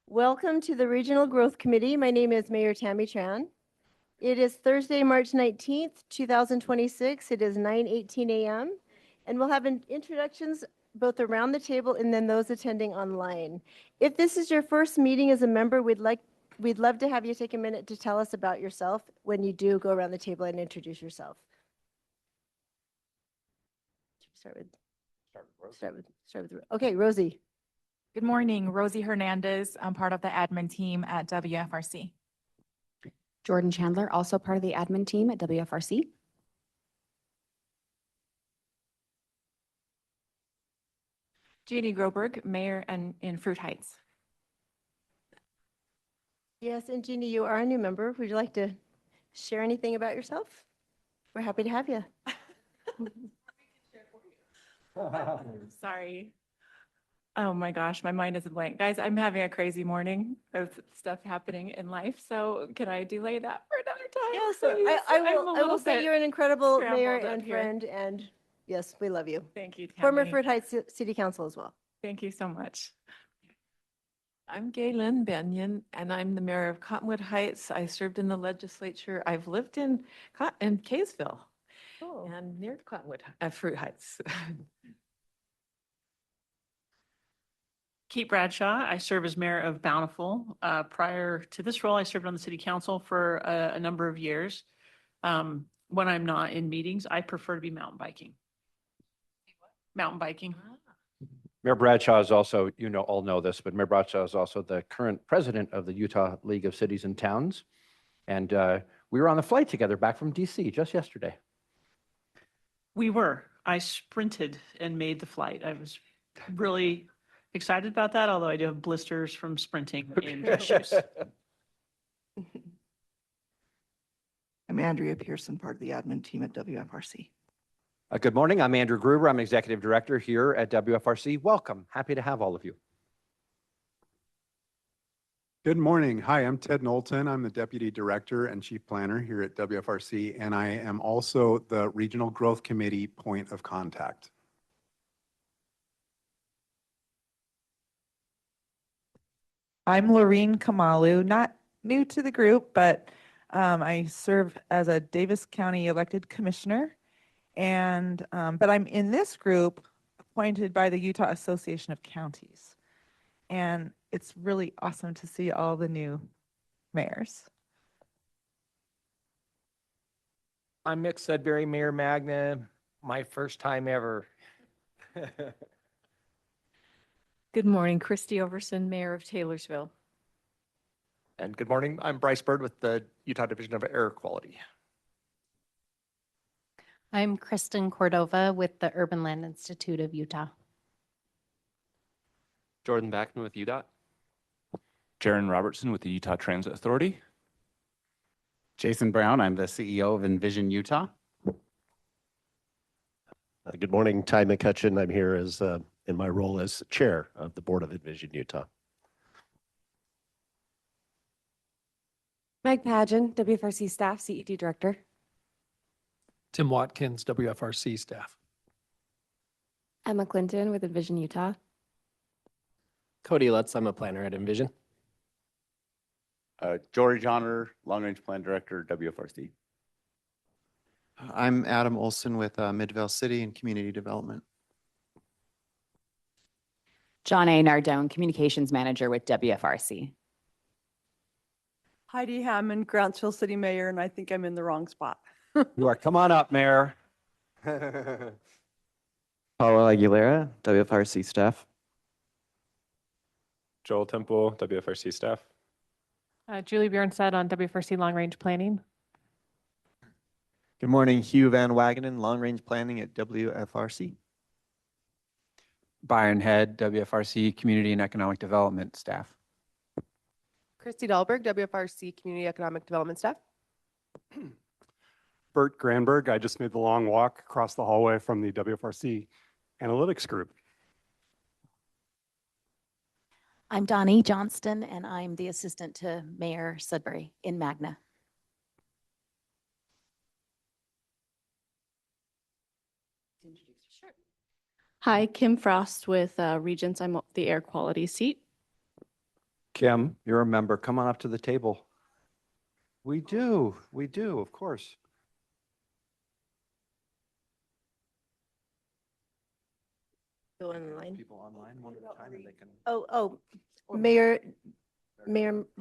Welcome to the Regional Growth Committee. My name is Mayor Tammy Tran. It is Thursday, March 19th, 2026. It is 9:18 a.m. and we'll have introductions both around the table and then those attending online. If this is your first meeting as a member, we'd love to have you take a minute to tell us about yourself when you do go around the table and introduce yourself. Okay, Rosie. Good morning, Rosie Hernandez. I'm part of the admin team at WFRC. Jordan Chandler, also part of the admin team at WFRC. Jeannie Groberg, mayor in Fruit Heights. Yes, and Jeannie, you are a new member. Would you like to share anything about yourself? We're happy to have you. Sorry. Oh my gosh, my mind is a blank. Guys, I'm having a crazy morning of stuff happening in life. So can I delay that for another time? Yes, Please? I will say you're an incredible mayor scrambled up and here. friend, and yes, we love you. Thank you, Tammy. Former Fruit Heights City Council as well. Thank you so much. I'm Gaylyn Benyon, and I'm the mayor of Cottonwood Heights. I served in the legislature. I've lived in Kaysville Oh. and near Cottonwood, Fruit Heights. Kate Bradshaw. I serve as mayor of Bountiful. Prior to this role, I served on the city council for a number of years. When I'm not in meetings, I prefer to be mountain biking. Mountain biking. Mayor Bradshaw is also, all know this, but Mayor Bradshaw is also the current president of the Utah League of Cities and Towns. And we were on the flight together back from DC just yesterday. We were. I sprinted and made the flight. I was really excited about that, although I do have blisters from sprinting in dress shoes. I'm Andrea Pearson, part of the admin team at WFRC. Good morning. I'm Andrew Gruber. I'm executive director here at WFRC. Welcome. Happy to have all of you. Good morning. Hi, I'm Ted Knowlton. I'm the Deputy Director and Chief Planner here at WFRC, and I am also the Regional Growth Committee point of contact. I'm Laureen Kamalu, not new to the group, but I serve as a Davis County elected commissioner, and but I'm in this group appointed by the Utah Association of Counties, and it's really awesome to see all the new mayors. I'm Mick Sudbury, Mayor Magna, my first time ever. Good morning, Christy Overson, mayor of Taylorsville. And good morning, I'm Bryce Bird with the Utah Division of Air Quality. I'm Kristen Cordova with the Urban Land Institute of Utah. Jordan Backman with UDOT. Jaron Robertson with the Utah Transit Authority. Jason Brown, I'm the CEO of Envision Utah. Good morning, Ty McCutcheon. I'm here as in my role as chair of the board of Envision Utah. Meg Pageon, WFRC staff, CED director. Tim Watkins, WFRC staff. Emma Clinton with Envision Utah. Cody Lutz, I'm a planner at Envision. Jory Johnner, Long Range Plan Director, WFRC. I'm Adam Olson with Midvale City and Community Development. John A. Nardone, Communications Manager with WFRC. Heidi Hammond, Grantsville City Mayor, and I think I'm in the wrong spot. You are. Come on up, Mayor. Paulo Aguilera, WFRC staff. Joel Temple, WFRC staff. Julie Bjornstad on WFRC Long Range Planning. Good morning, Hugh Van Wagenen, Long Range Planning at WFRC. Byron Head, WFRC Community and Economic Development staff. Christy Dahlberg, WFRC Community Economic Development staff. Bert Granberg, I just made the long walk across the hallway from the WFRC Analytics Group. I'm Donnie Johnston, and I'm the assistant to Mayor Sudbury in Magna. Sure. Hi, Kim Frost with Regents. I'm the air quality seat. Kim, you're a member. Come on up to the table. We do, of course. Go online. People online, one at a time, and they can. Oh, Mayor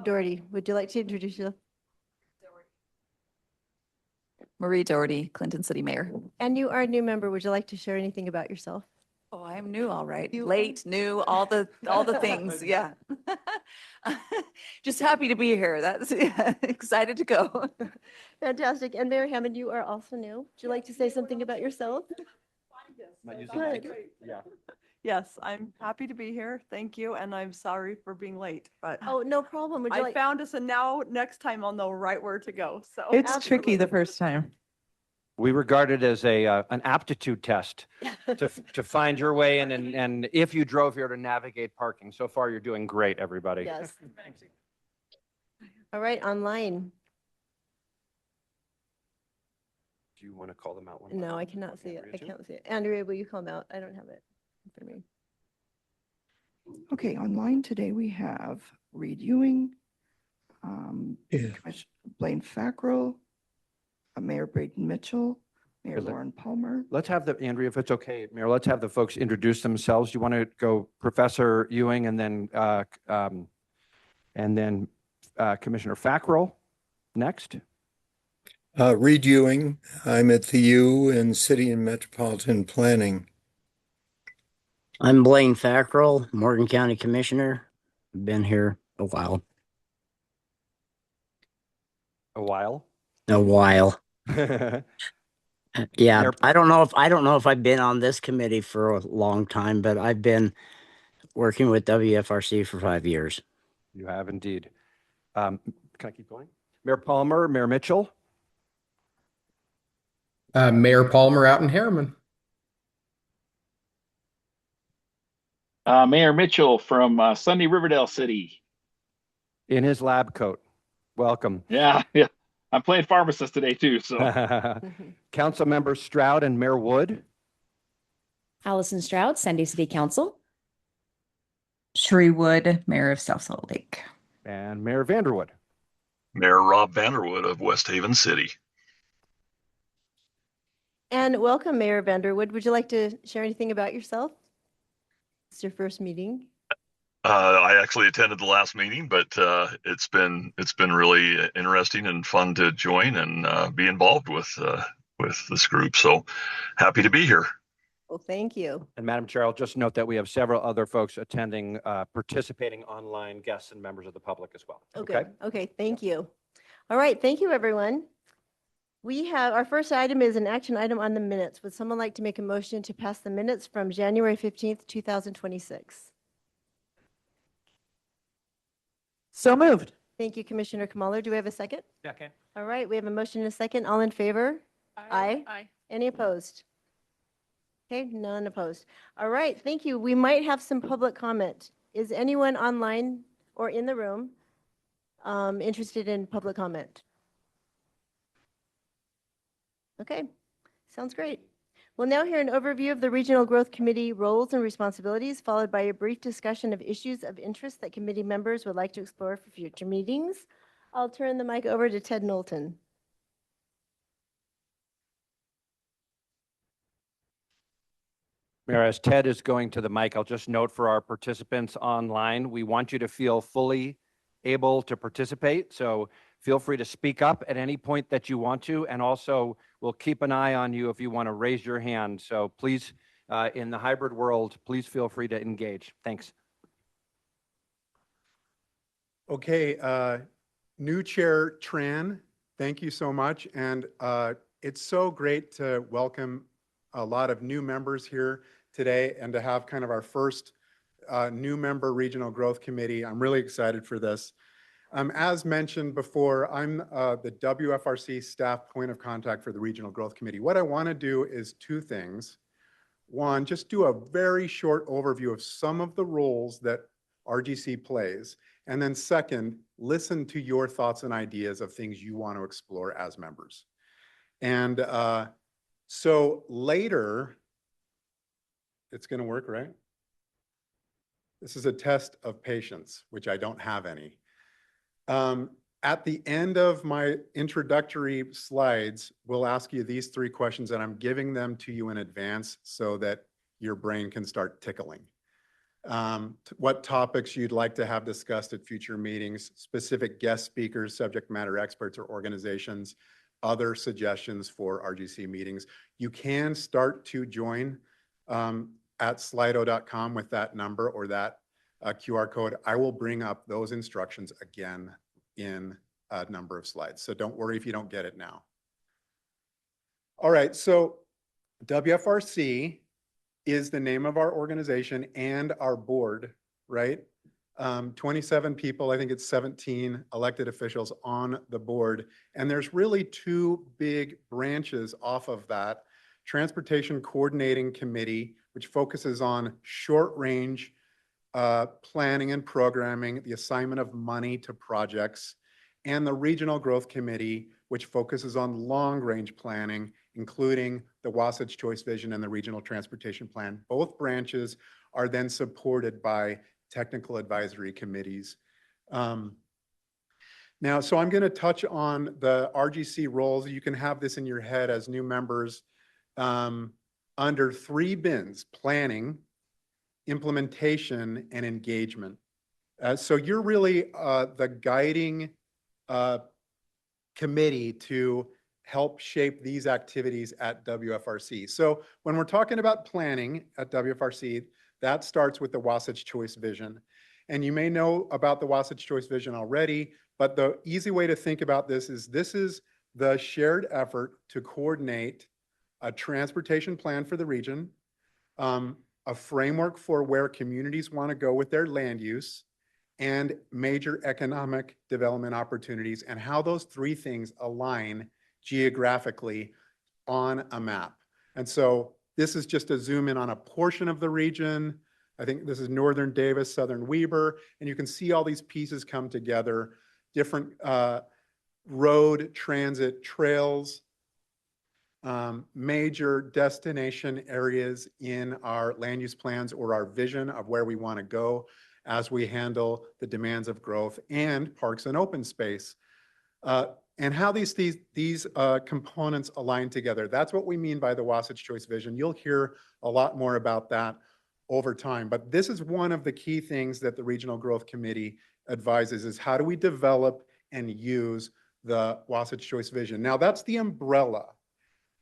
Doherty, would you like to introduce yourself? Marie Doherty, Clinton City Mayor. And you are a new member. Would you like to share anything about yourself? Oh, I am new, all right. You Late, new, all the things, yeah. Just happy to be here. That's excited to go. Fantastic. And Mayor Hammond, you are also new. Would you like to say something about yourself? Not using Good. mic? Yeah. Yes, I'm happy to be here. Thank you. And I'm sorry for being late, but Oh, no problem. Would you I like? found us and now next time I'll know right where to go. So It's tricky the first time. We regard it as an aptitude test to find your way in, and if you drove here to navigate parking. So far, you're doing great, everybody. Yes. All right, online. Do you want to call them out? One by No, one? I cannot see it. Andrea, I too? can't see it. Andrea, will you call them out? I don't have it for me. Okay, online today we have Reed Ewing, Commissioner Blaine Fackrell, Mayor Braden Mitchell, Mayor Is it- Lauren Palmer. Let's have Andrea, if it's okay, Mayor, let's have the folks introduce themselves. You want to go Professor Ewing and then Commissioner Fackrell next? Reed Ewing. I'm at the U in City and Metropolitan Planning. I'm Blaine Fackrell, Morgan County Commissioner. Been here a while. A while? A while. Yeah, Mayor- I don't know if I've been on this committee for a long time, but I've been working with WFRC for 5 years. You have indeed. Can I keep going? Mayor Palmer, Mayor Mitchell? Mayor Palmer out in Harriman. Mayor Mitchell from sunny Riverdale City. In his lab coat. Welcome. Yeah. I'm playing pharmacist today too. So Council members Stroud and Mayor Wood. Allison Stroud, Sandy City Council. Sheree Wood, Mayor of South Salt Lake. And Mayor Vanderwood. Mayor Rob Vanderwood of West Haven City. And welcome, Mayor Vanderwood. Would you like to share anything about yourself? It's your first meeting. I actually attended the last meeting, but it's been really interesting and fun to join and be involved with this group. So happy to be here. Well, thank you. And Madam Chair, I'll just note that we have several other folks attending, participating online, guests and members of the public as well. Okay. Okay, thank you. All right, thank you, everyone. We have, our first item is an action item on the minutes. Would someone like to make a motion to pass the minutes from January 15th, 2026? So moved. Thank you, Commissioner Kamaler. Do we have a second? Second. All right, we have a motion and a second. All in favor? Aye. Aye. Any opposed? Okay, none opposed. All right, thank you. We might have some public comment. Is anyone online or in the room interested in public comment? Okay, sounds great. We'll now hear an overview of the Regional Growth Committee roles and responsibilities, followed by a brief discussion of issues of interest that committee members would like to explore for future meetings. I'll turn the mic over to Ted Knowlton. Mayor, as Ted is going to the mic, I'll just note for our participants online, we want you to feel fully able to participate. So feel free to speak up at any point that you want to. And also we'll keep an eye on you if you want to raise your hand. So please, in the hybrid world, please feel free to engage. Thanks. Okay, new chair Tran, thank you so much. And it's so great to welcome a lot of new members here today and to have kind of our first new member Regional Growth Committee. I'm really excited for this. As mentioned before, I'm the WFRC staff point of contact for the Regional Growth Committee. What I want to do is two things. One, just do a very short overview of some of the roles that RGC plays. And then second, listen to your thoughts and ideas of things you want to explore as members. And so later, it's going to work, right? This is a test of patience, which I don't have any. At the end of my introductory slides, we'll ask you these 3 questions, and I'm giving them to you in advance so that your brain can start tickling. What topics you'd like to have discussed at future meetings, specific guest speakers, subject matter experts, or organizations, other suggestions for RGC meetings. You can start to join at slido.com with that number or that QR code. I will bring up those instructions again in a number of slides. So don't worry if you don't get it now. All right, so WFRC is the name of our organization and our board, right? 27 people, I think it's 17 elected officials on the board. And there's really 2 big branches off of that. Transportation Coordinating Committee, which focuses on short-range planning and programming, the assignment of money to projects, and the Regional Growth Committee, which focuses on long-range planning, including the Wasatch Choice Vision and the Regional Transportation Plan. Both branches are then supported by technical advisory committees. Now, so I'm going to touch on the RGC roles. You can have this in your head as new members under 3 bins: planning, implementation, and engagement. So you're really the guiding committee to help shape these activities at WFRC. So when we're talking about planning at WFRC, that starts with the Wasatch Choice Vision. And you may know about the Wasatch Choice Vision already, but the easy way to think about this is the shared effort to coordinate a transportation plan for the region, a framework for where communities want to go with their land use, and major economic development opportunities, and how those 3 things align geographically on a map. And so this is just a zoom in on a portion of the region. I think this is Northern Davis, Southern Weber, and you can see all these pieces come together, different road, transit, trails, major destination areas in our land use plans or our vision of where we want to go as we handle the demands of growth, and parks and open space. And how these components align together. That's what we mean by the Wasatch Choice Vision. You'll hear a lot more about that over time. But this is one of the key things that the Regional Growth Committee advises, is how do we develop and use the Wasatch Choice Vision. Now that's the umbrella.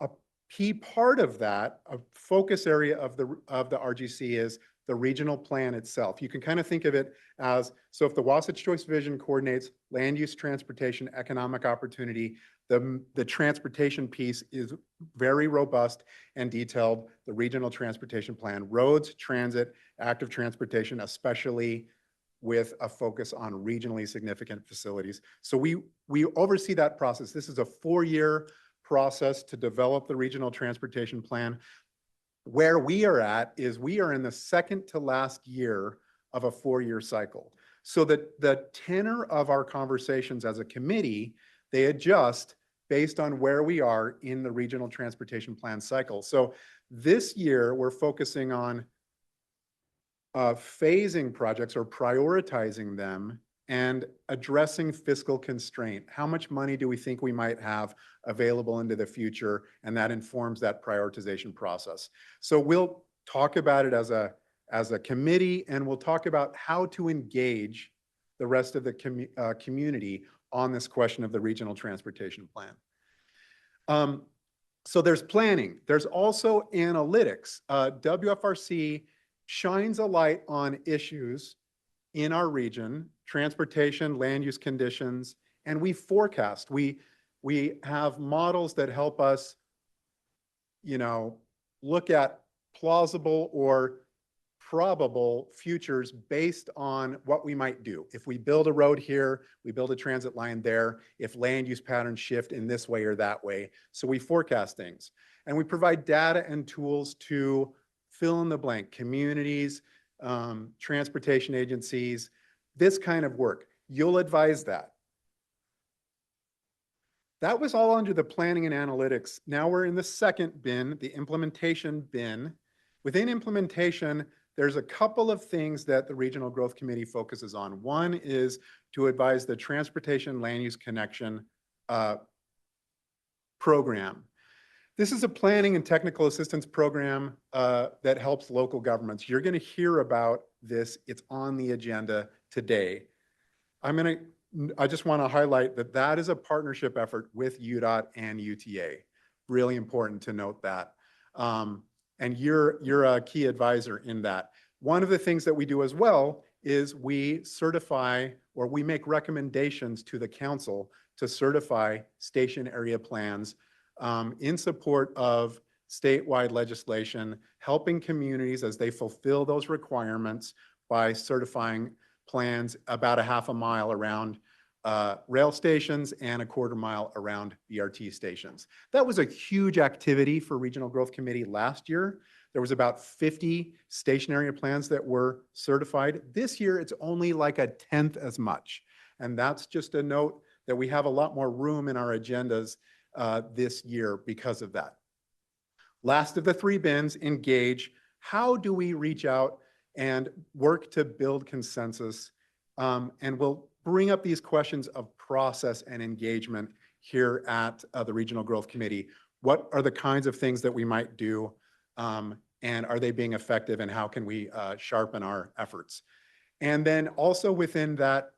A key part of that, a focus area of the RGC, is the regional plan itself. You can kind of think of it as, so if the Wasatch Choice Vision coordinates land use, transportation, economic opportunity, the transportation piece is very robust and detailed. The regional transportation plan, roads, transit, active transportation, especially with a focus on regionally significant facilities. So we oversee that process. This is a 4-year process to develop the regional transportation plan. Where we are at is we are in the second to last year of a 4-year cycle. So that the tenor of our conversations as a committee, they adjust based on where we are in the regional transportation plan cycle. So this year we're focusing on phasing projects or prioritizing them and addressing fiscal constraint. How much money do we think we might have available into the future? And that informs that prioritization process. So we'll talk about it as a committee, and we'll talk about how to engage the rest of the community on this question of the regional transportation plan. So there's planning. There's also analytics. WFRC shines a light on issues in our region, transportation, land use conditions, and we forecast. We have models that help us, look at plausible or probable futures based on what we might do. If we build a road here, we build a transit line there, if land use patterns shift in this way or that way. So we forecast things. And we provide data and tools to fill in the blank, communities, transportation agencies, this kind of work. You'll advise that. That was all under the planning and analytics. Now we're in the second bin, the implementation bin. Within implementation, there's a couple of things that the Regional Growth Committee focuses on. One is to advise the Transportation Land Use Connection program. This is a planning and technical assistance program that helps local governments. You're going to hear about this. It's on the agenda today. I just want to highlight that that is a partnership effort with UDOT and UTA. Really important to note that. And you're a key advisor in that. One of the things that we do as well is we certify or we make recommendations to the council to certify station area plans in support of statewide legislation, helping communities as they fulfill those requirements by certifying plans about a half a mile around rail stations and a quarter mile around BRT stations. That was a huge activity for Regional Growth Committee last year. There was about 50 station area plans that were certified. This year, it's only like a tenth as much. And that's just a note that we have a lot more room in our agendas this year because of that. Last of the three bins, engage. How do we reach out and work to build consensus? And we'll bring up these questions of process and engagement here at the Regional Growth Committee. What are the kinds of things that we might do? And are they being effective, and how can we sharpen our efforts? And then also within that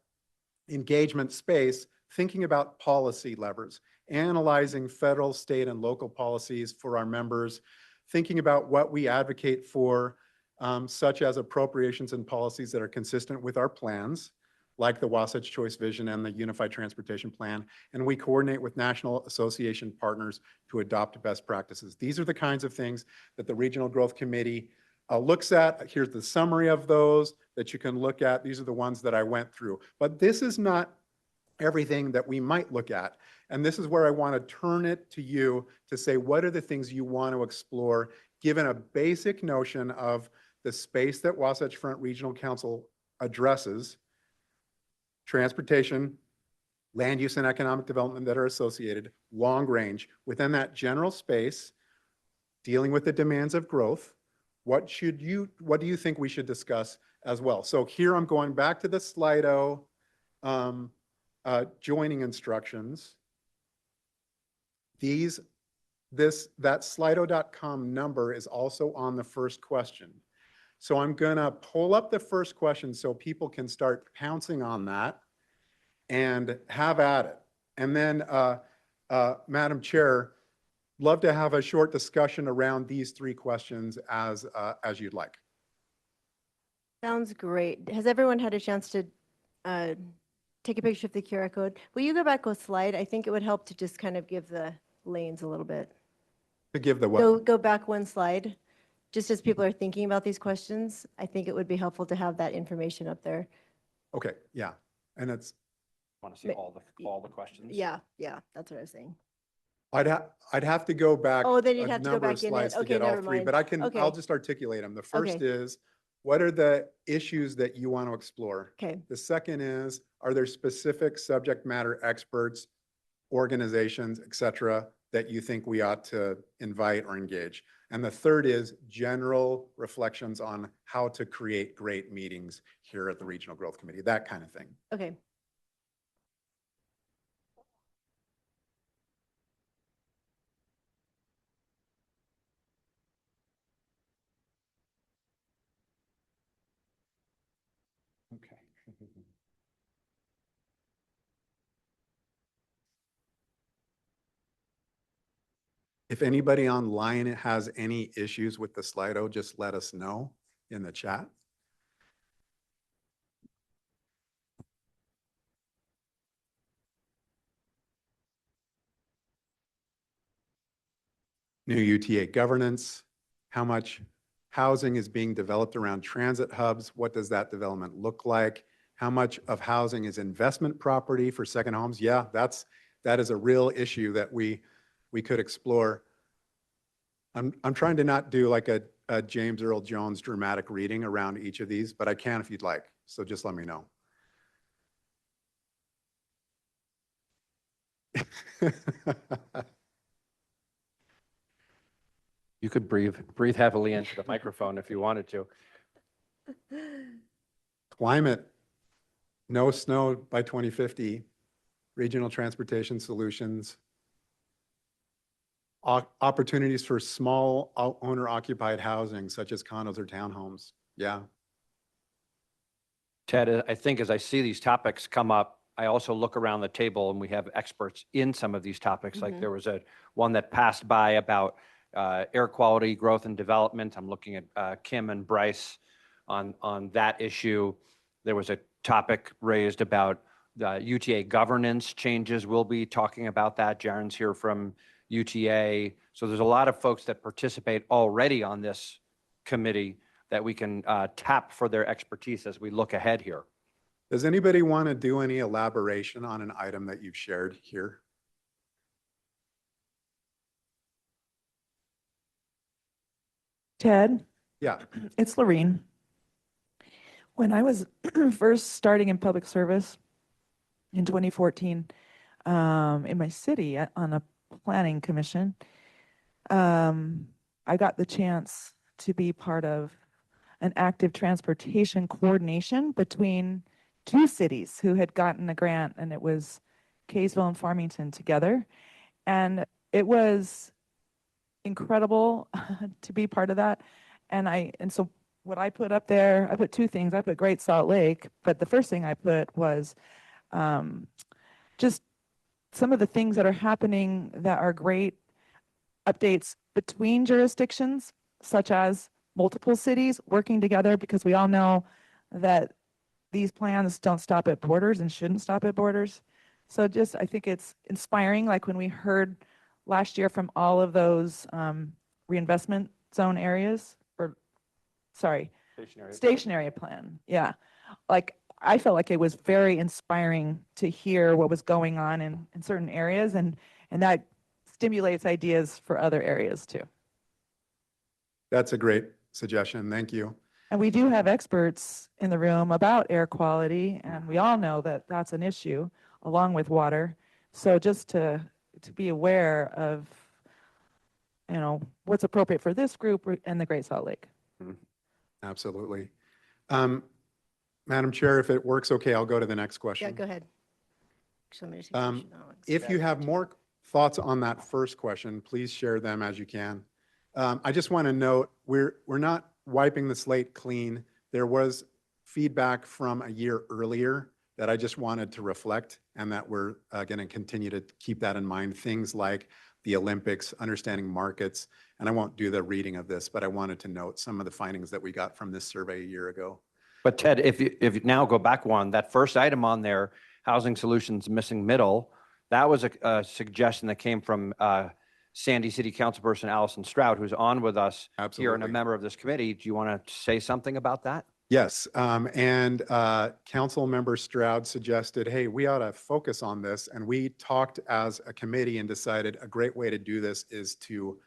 engagement space, thinking about policy levers, analyzing federal, state, and local policies for our members, thinking about what we advocate for, such as appropriations and policies that are consistent with our plans, like the Wasatch Choice Vision and the Unified Transportation Plan, and we coordinate with national association partners to adopt best practices. These are the kinds of things that the Regional Growth Committee looks at. Here's the summary of those that you can look at. These are the ones that I went through. But this is not everything that we might look at. And this is where I want to turn it to you to say, what are the things you want to explore, given a basic notion of the space that Wasatch Front Regional Council addresses: transportation, land use and economic development that are associated, long range. Within that general space, dealing with the demands of growth, what do you think we should discuss as well? So here I'm going back to the Slido joining instructions. That slido.com number is also on the first question. So I'm going to pull up the first question so people can start pouncing on that and have at it. And then, Madam Chair, love to have a short discussion around these three questions as you'd like. Sounds great. Has everyone had a chance to take a picture of the QR code? Will you go back a slide? I think it would help to just kind of give the lanes a little bit. To give the what? Go back one slide. Just as people are thinking about these questions, I think it would be helpful to have that information up there. Okay, yeah. And it's, Want to see all the questions? Yeah, that's what I was saying. I'd have to go back Oh, then you'd a have to go number of back in it. slides to Okay, get all never three, mind. but Okay. I'll just articulate them. The first Okay. is, what are the issues that you want to explore? Okay. The second is, are there specific subject matter experts, organizations, et cetera, that you think we ought to invite or engage? And the third is general reflections on how to create great meetings here at the Regional Growth Committee, that kind of thing. Okay. Okay. If anybody online has any issues with the Slido, just let us know in the chat. New UTA governance, how much housing is being developed around transit hubs? What does that development look like? How much of housing is investment property for second homes? Yeah, that is a real issue that we could explore. I'm trying to not do like a James Earl Jones dramatic reading around each of these, but I can if you'd like. So just let me know. You could breathe heavily into the microphone if you wanted to. Climate, no snow by 2050, regional transportation solutions, opportunities for small owner occupied housing such as condos or townhomes. Yeah. Ted, I think as I see these topics come up, I also look around the table and we have experts in some of these topics. Like there was one that passed by about air quality, growth and development. I'm looking at Kim and Bryce on that issue. There was a topic raised about the UTA governance changes. We'll be talking about that. Jaren's here from UTA. So there's a lot of folks that participate already on this committee that we can tap for their expertise as we look ahead here. Does anybody want to do any elaboration on an item that you've shared here? Ted, Yeah. it's Lorene. When I was first starting in public service in 2014, in my city on a planning commission, I got the chance to be part of an active transportation coordination between two cities who had gotten a grant, and it was Kaysville and Farmington together. And it was incredible to be part of that. And so what I put up there, I put two things. I put Great Salt Lake, but the first thing I put was just some of the things that are happening that are great updates between jurisdictions, such as multiple cities working together, because we all know that these plans don't stop at borders and shouldn't stop at borders. So just, I think it's inspiring, like when we heard last year from all of those reinvestment zone areas, or sorry, stationary plan. Yeah. Like I felt like it was very inspiring to hear what was going on in certain areas, and that stimulates ideas for other areas too. That's a great suggestion. Thank you. And we do have experts in the room about air quality, and we all know that that's an issue along with water. So just to be aware of, you know, what's appropriate for this group and the Great Salt Lake. Absolutely. Madam Chair, if it works okay, I'll go to the next question. Yeah, go ahead. Actually, I'm gonna take a picture now. If you have more thoughts on that first question, please share them as you can. I just want to note, we're not wiping the slate clean. There was feedback from a year earlier that I just wanted to reflect, and that we're going to continue to keep that in mind. Things like the Olympics, understanding markets, and I won't do the reading of this, but I wanted to note some of the findings that we got from this survey a year ago. But Ted, if you now go back one, that first item on there, housing solutions missing middle, that was a suggestion that came from Sandy City Councilperson Allison Stroud, who's on with us here and a member of this committee. Do you want to say something about that? Yes, and Council Member Stroud suggested, hey, we ought to focus on this. And we talked as a committee and decided a great way to do this is to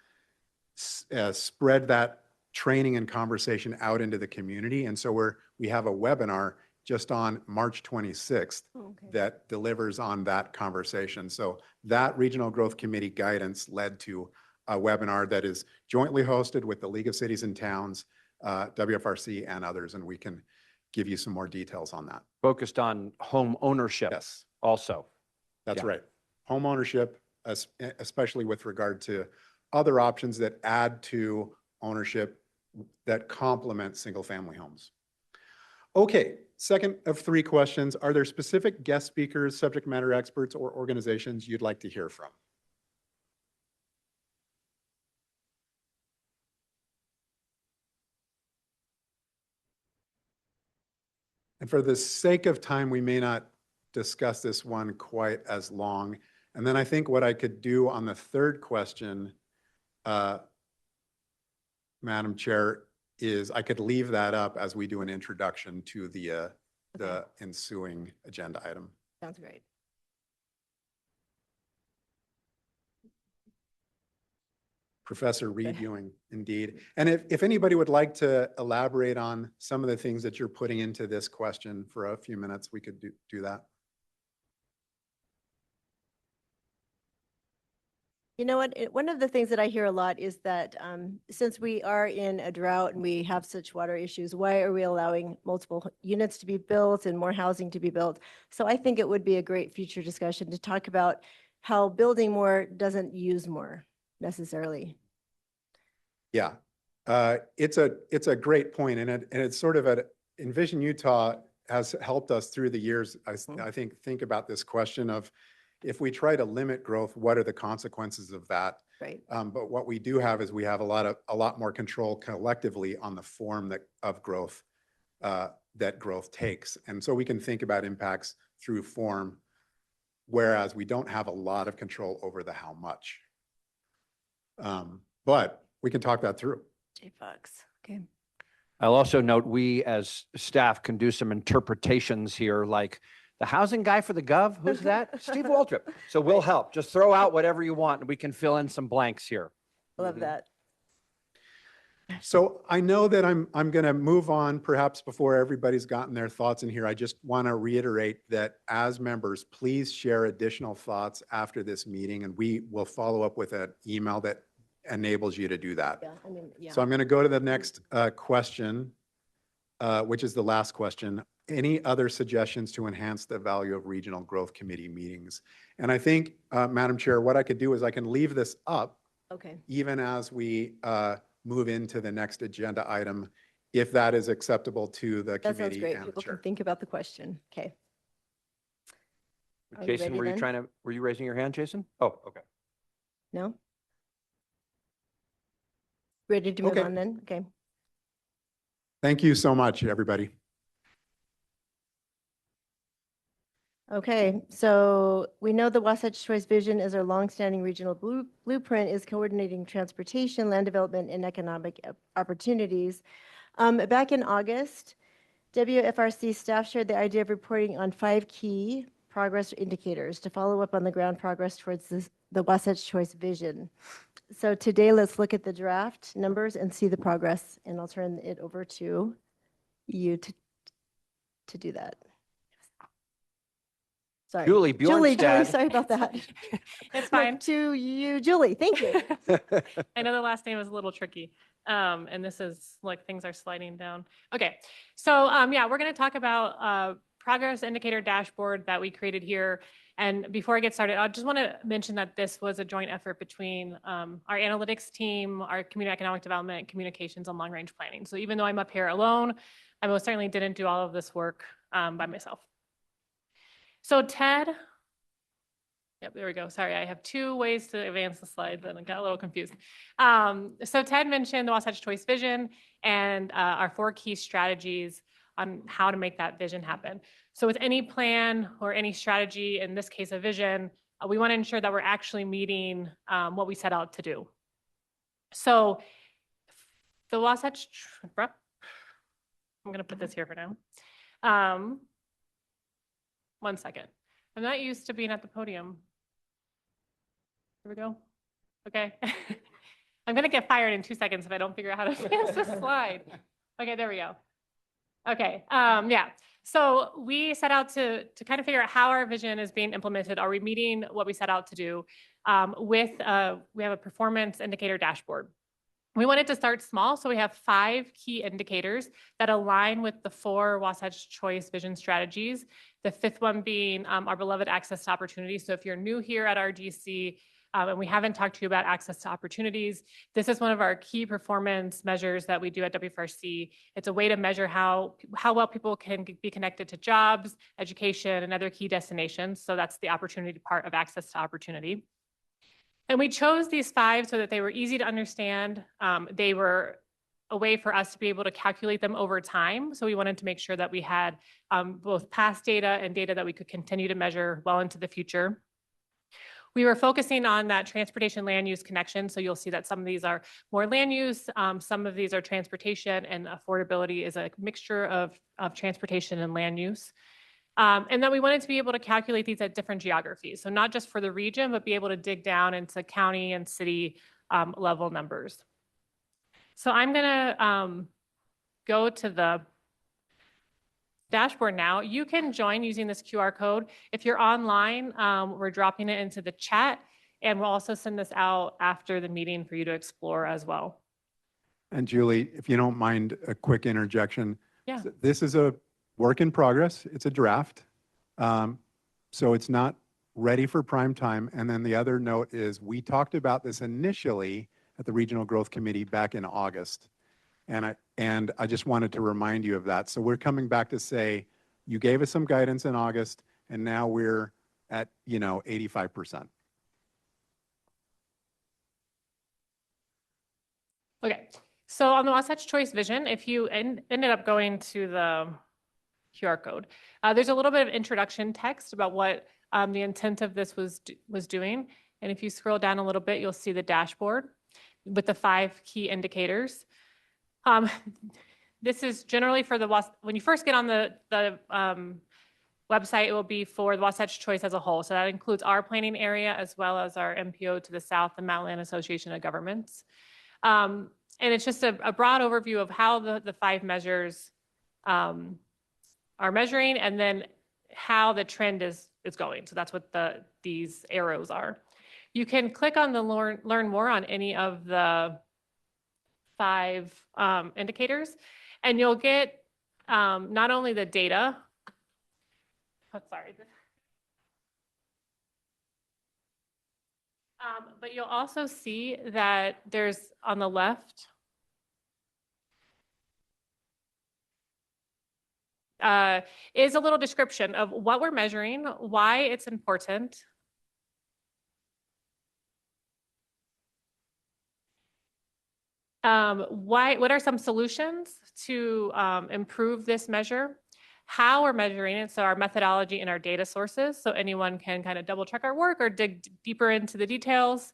spread that training and conversation out into the community. And so we have a webinar just on March 26th that delivers on that conversation. So that Regional Growth Committee guidance led to a webinar that is jointly hosted with the League of Cities and Towns, WFRC, and others, and we can give you some more details on that. Focused on home ownership. Yes. Also. That's right. Home ownership, especially with regard to other options that add to ownership that complement single-family homes. Okay, second of three questions. Are there specific guest speakers, subject matter experts, or organizations you'd like to hear from? And for the sake of time, we may not discuss this one quite as long. And then I think what I could do on the third question, Madam Chair, is I could leave that up as we do an introduction to the ensuing agenda item. Sounds great. Professor Reed Ewing, indeed. And if anybody would like to elaborate on some of the things that you're putting into this question for a few minutes, we could do that. You know what? One of the things that I hear a lot is that since we are in a drought and we have such water issues, why are we allowing multiple units to be built and more housing to be built? So I think it would be a great future discussion to talk about how building more doesn't use more necessarily. Yeah, it's a great point, and it's sort of Envision Utah has helped us through the years. I think about this question of if we try to limit growth, what are the consequences of that? Right. But what we do have is we have a lot more control collectively on the form of growth that growth takes, and so we can think about impacts through form, whereas we don't have a lot of control over the how much. But we can talk that through. J Fox. Okay. I'll also note we as staff can do some interpretations here, like the housing guy for the Gov, who's that? Steve Waltrip. So we'll help. Just throw out whatever you want and we can fill in some blanks here. Love that. So I know that I'm going to move on perhaps before everybody's gotten their thoughts in here. I just want to reiterate that as members, please share additional thoughts after this meeting, and we will follow up with an email that enables you to do that. Yeah, I mean, yeah. So I'm going to go to the next question, which is the last question. Any other suggestions to enhance the value of regional growth committee meetings? And I think, Madam Chair, what I could do is I can leave this up Okay. even as we move into the next agenda item, if that is acceptable to the That sounds committee great. and the People can chair. think about the question. Okay. Are we Jason, ready were you then? were you raising your hand, Jason? Oh, okay. No? Ready to move Okay. on then? Okay. Thank you so much, everybody. Okay, so we know the Wasatch Choice Vision is our longstanding regional blueprint is coordinating transportation, land development, and economic opportunities. Back in August, WFRC staff shared the idea of reporting on 5 key progress indicators to follow up on the ground progress towards the Wasatch Choice Vision. So today, let's look at the draft numbers and see the progress, and I'll turn it over to you to do that. Sorry. Julie Julie, Bjornstad. sorry about that. It's fine. To you, Julie, thank you. I know the last name is a little tricky. And this is like things are sliding down. Okay. So yeah, we're going to talk about progress indicator dashboard that we created here. And before I get started, I just want to mention that this was a joint effort between our analytics team, our community economic development, communications, and long range planning. So even though I'm up here alone, I most certainly didn't do all of this work by myself. So Ted, yep, there we go. Sorry, I have 2 ways to advance the slides and I got a little confused. So Ted mentioned the Wasatch Choice Vision and our 4 key strategies on how to make that vision happen. So with any plan or any strategy, in this case a vision, we want to ensure that we're actually meeting what we set out to do. So the Wasatch, I'm going to put this here for now. 1 second. I'm not used to being at the podium. Here we go. Okay. I'm going to get fired in 2 seconds if I don't figure out how to advance this slide. Okay, there we go. Okay, yeah. So we set out to kind of figure out how our vision is being implemented. Are we meeting what we set out to do? We have a performance indicator dashboard. We wanted to start small, so we have 5 key indicators that align with the 4 Wasatch Choice Vision strategies. The 5th one being our beloved access to opportunity. So if you're new here at RDC and we haven't talked to you about access to opportunities, this is one of our key performance measures that we do at WFRC. It's a way to measure how well people can be connected to jobs, education, and other key destinations. So that's the opportunity part of access to opportunity. And we chose these 5 so that they were easy to understand. They were a way for us to be able to calculate them over time. So we wanted to make sure that we had both past data and data that we could continue to measure well into the future. We were focusing on that transportation land use connection. So you'll see that some of these are more land use, some of these are transportation, and affordability is a mixture of transportation and land use. And then we wanted to be able to calculate these at different geographies. So not just for the region, but be able to dig down into county and city level numbers. So I'm gonna go to the dashboard now. You can join using this QR code. If you're online, we're dropping it into the chat. And we'll also send this out after the meeting for you to explore as well. And Julie, if you don't mind a quick interjection. Yeah. This is a work in progress. It's a draft. So it's not ready for prime time. And then the other note is we talked about this initially at the Regional Growth Committee back in August. And I just wanted to remind you of that. So we're coming back to say, you gave us some guidance in August, and now we're at, 85%. Okay, so on the Wasatch Choice Vision, if you ended up going to the QR code, there's a little bit of introduction text about what the intent of this was doing. And if you scroll down a little bit, you'll see the dashboard with the 5 key indicators. This is generally for when you first get on the website, it will be for the Wasatch Choice as a whole. So that includes our planning area as well as our MPO to the south, the Mountain Association of Governments. And it's just a broad overview of how the 5 measures are measuring and then how the trend is going. So that's what these arrows are. You can click on the learn more on any of the 5 indicators, and you'll get not only the data, but you'll also see that there's on the left is a little description of what we're measuring, why it's important, what are some solutions to improve this measure, how we're measuring it, so our methodology and our data sources, so anyone can kind of double check our work or dig deeper into the details.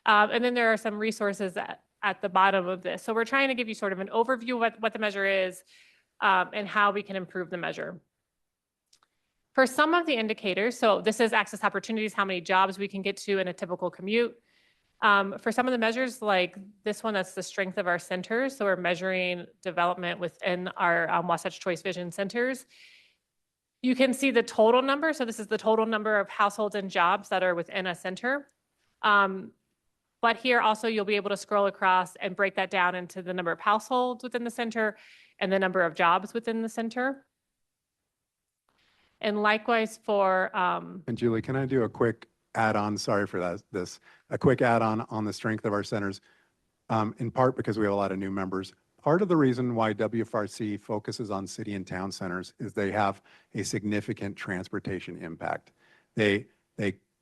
And then there are some resources at the bottom of this. So we're trying to give you sort of an overview of what the measure is and how we can improve the measure. For some of the indicators, so this is access opportunities, how many jobs we can get to in a typical commute. For some of the measures like this one, that's the strength of our centers. So we're measuring development within our Wasatch Choice Vision centers. You can see the total number. So this is the total number of households and jobs that are within a center. But here also you'll be able to scroll across and break that down into the number of households within the center and the number of jobs within the center. And likewise for... And Julie, can I do a quick add-on? Sorry for that. A quick add-on on the strength of our centers, in part because we have a lot of new members. Part of the reason why WFRC focuses on city and town centers is they have a significant transportation impact. They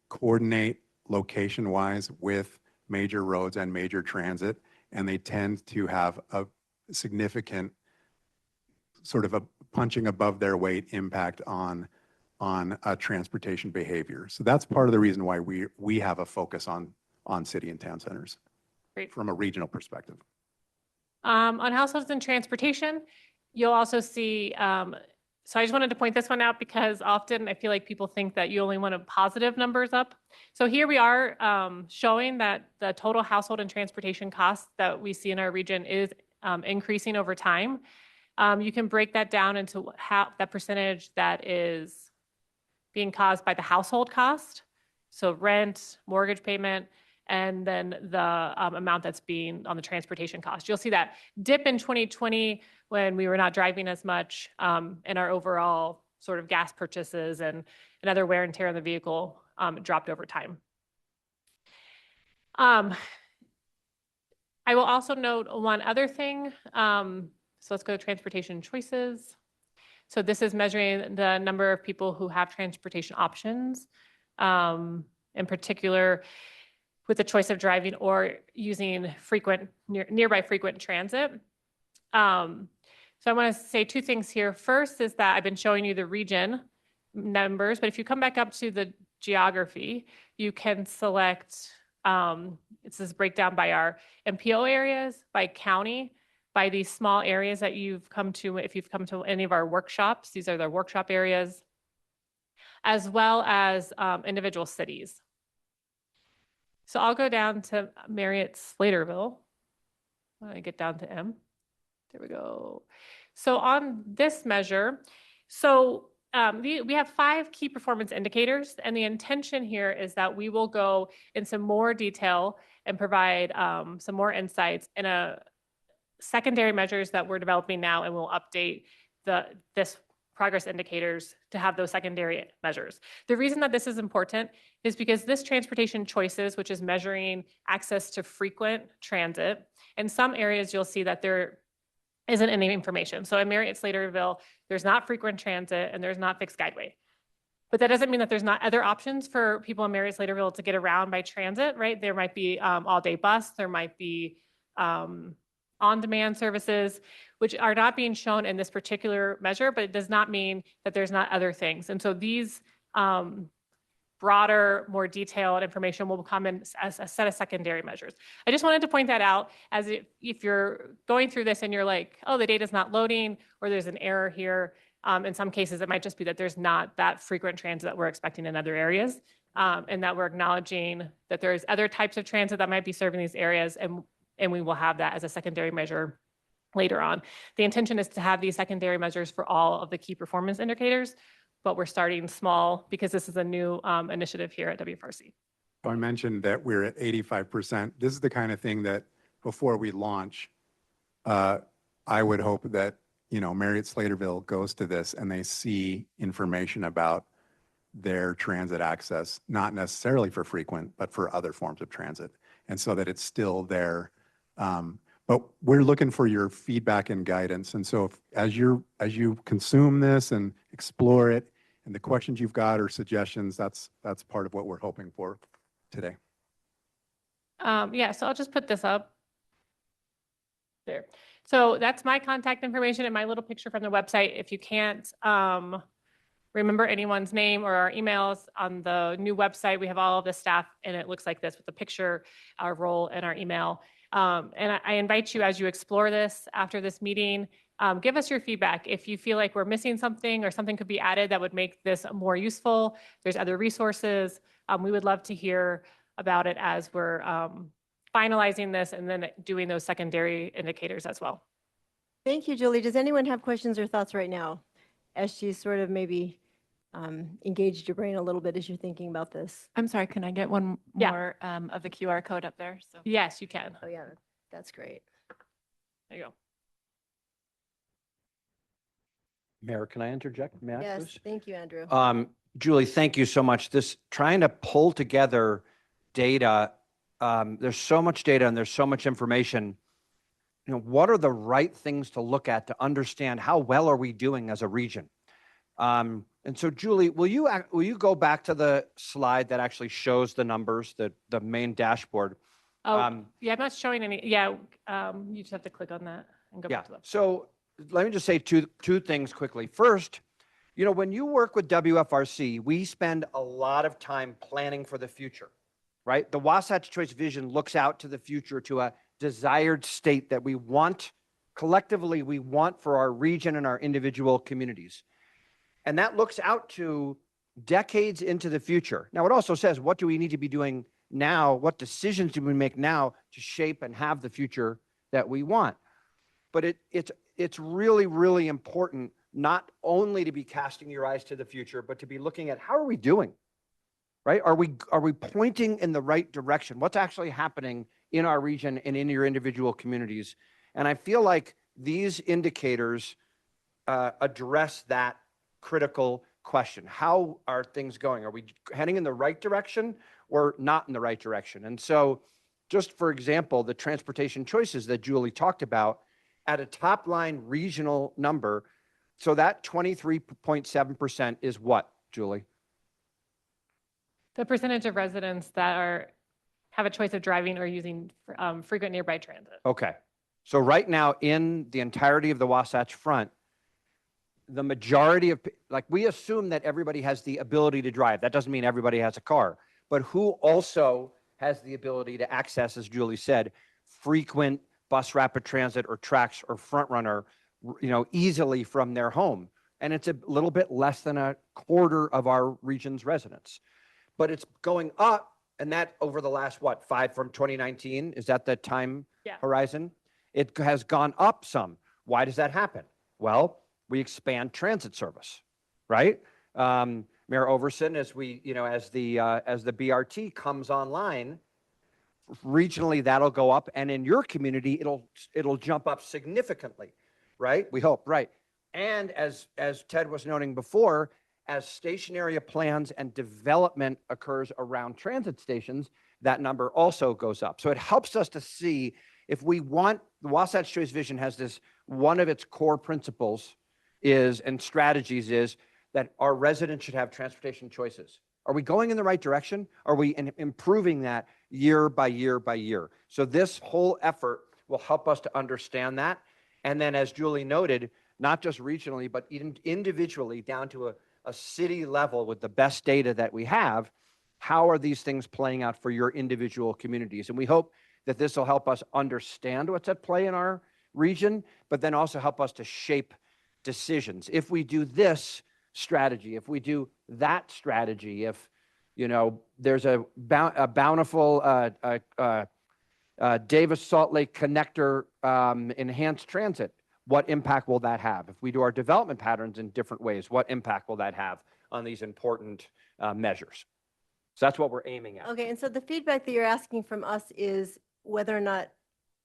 coordinate location-wise with major roads and major transit, and they tend to have a significant sort of a punching above their weight impact on transportation behavior. So that's part of the reason why we have a focus on city and town centers. Great. From a regional perspective. On households and transportation, you'll also see, so I just wanted to point this one out because often I feel like people think that you only want positive numbers up. So here we are showing that the total household and transportation costs that we see in our region is increasing over time. You can break that down into how that percentage that is being caused by the household cost, so rent, mortgage payment, and then the amount that's being on the transportation cost. You'll see that dip in 2020 when we were not driving as much, and our overall sort of gas purchases and other wear and tear on the vehicle dropped over time. I will also note one other thing. So let's go to transportation choices. So this is measuring the number of people who have transportation options, in particular with the choice of driving or using nearby frequent transit. So I want to say 2 things here. First is that I've been showing you the region numbers, but if you come back up to the geography, you can select, it's this breakdown by our MPO areas, by county, by these small areas that you've come to, if you've come to any of our workshops. These are the workshop areas, as well as individual cities. So I'll go down to Marriott Slaterville. When I get down to M, there we go. So on this measure, so we have 5 key performance indicators, and the intention here is that we will go in some more detail and provide some more insights in a secondary measures that we're developing now, and we'll update this progress indicators to have those secondary measures. The reason that this is important is because this transportation choices, which is measuring access to frequent transit, in some areas you'll see that there isn't any information. So in Marriott Slaterville, there's not frequent transit and there's not fixed guideway. But that doesn't mean that there's not other options for people in Marriott Slaterville to get around by transit, right? There might be all-day bus, there might be on-demand services, which are not being shown in this particular measure, but it does not mean that there's not other things. And so these broader, more detailed information will come in as a set of secondary measures. I just wanted to point that out as if you're going through this and you're like, oh, the data's not loading, or there's an error here. In some cases, it might just be that there's not that frequent transit that we're expecting in other areas, and that we're acknowledging that there's other types of transit that might be serving these areas, and we will have that as a secondary measure later on. The intention is to have these secondary measures for all of the key performance indicators, but we're starting small because this is a new initiative here at WFRC. I mentioned that we're at 85%. This is the kind of thing that before we launch, I would hope that, Marriott Slaterville goes to this and they see information about their transit access, not necessarily for frequent, but for other forms of transit. And so that it's still there. But we're looking for your feedback and guidance. And so as you consume this and explore it, and the questions you've got or suggestions, that's part of what we're hoping for today. Yeah, so I'll just put this up there. So that's my contact information and my little picture from the website. If you can't remember anyone's name or our emails on the new website, we have all of the staff, and it looks like this with the picture, our role, and our email. And I invite you, as you explore this after this meeting, give us your feedback. If you feel like we're missing something or something could be added that would make this more useful, there's other resources. We would love to hear about it as we're finalizing this and then doing those secondary indicators as well. Thank you, Julie. Does anyone have questions or thoughts right now as she sort of maybe engaged your brain a little bit as you're thinking about this? I'm sorry, can I get one more of the QR code up there? So yes, you can. Oh yeah, that's great. There you go. Mayor, can I interject? May I, Yes, please? thank you, Andrew. Julie, thank you so much. Trying to pull together data, there's so much data and there's so much information. What are the right things to look at to understand how well are we doing as a region? And so, Julie, will you go back to the slide that actually shows the numbers, the main dashboard? Oh, yeah, I'm not showing any. Yeah, you just have to click on that and go back to that. So let me just say two things quickly. First, when you work with WFRC, we spend a lot of time planning for the future, right? The Wasatch Choice Vision looks out to the future, to a desired state that we want, collectively, we want for our region and our individual communities. And that looks out to decades into the future. Now, it also says, what do we need to be doing now? What decisions do we make now to shape and have the future that we want? But it's really, really important not only to be casting your eyes to the future, but to be looking at how are we doing, right? Are we pointing in the right direction? What's actually happening in our region and in your individual communities? And I feel like these indicators address that critical question. How are things going? Are we heading in the right direction or not in the right direction? And so just for example, the transportation choices that Julie talked about at a top line regional number. So that 23.7% is what, Julie? The percentage of residents that have a choice of driving or using frequent nearby transit. Okay. So right now in the entirety of the Wasatch Front, the majority of, we assume that everybody has the ability to drive. That doesn't mean everybody has a car, but who also has the ability to access, as Julie said, frequent bus rapid transit or TRAX or front runner, easily from their home. And it's a little bit less than a quarter of our region's residents, but it's going up. And that over the last, from 2019, is that the time horizon? It has gone up some. Why does that happen? Well, we expand transit service. right? Mayor Overson, as we, as the BRT comes online, regionally that'll go up, and in your community it'll jump up significantly, right? We hope, right? And as Ted was noting before, as station area plans and development occurs around transit stations, that number also goes up. So it helps us to see if we want, the Wasatch Choice Vision has this, one of its core principles is, and strategies is, that our residents should have transportation choices. Are we going in the right direction? Are we improving that year by year by year? So this whole effort will help us to understand that. And then as Julie noted, not just regionally, but even individually down to a city level with the best data that we have, how are these things playing out for your individual communities? And we hope that this will help us understand what's at play in our region, but then also help us to shape decisions. If we do this strategy, if we do that strategy, if there's a bountiful Davis Salt Lake connector, enhanced transit, what impact will that have? If we do our development patterns in different ways, what impact will that have on these important measures? So that's what we're aiming at. Okay, and so the feedback that you're asking from us is whether or not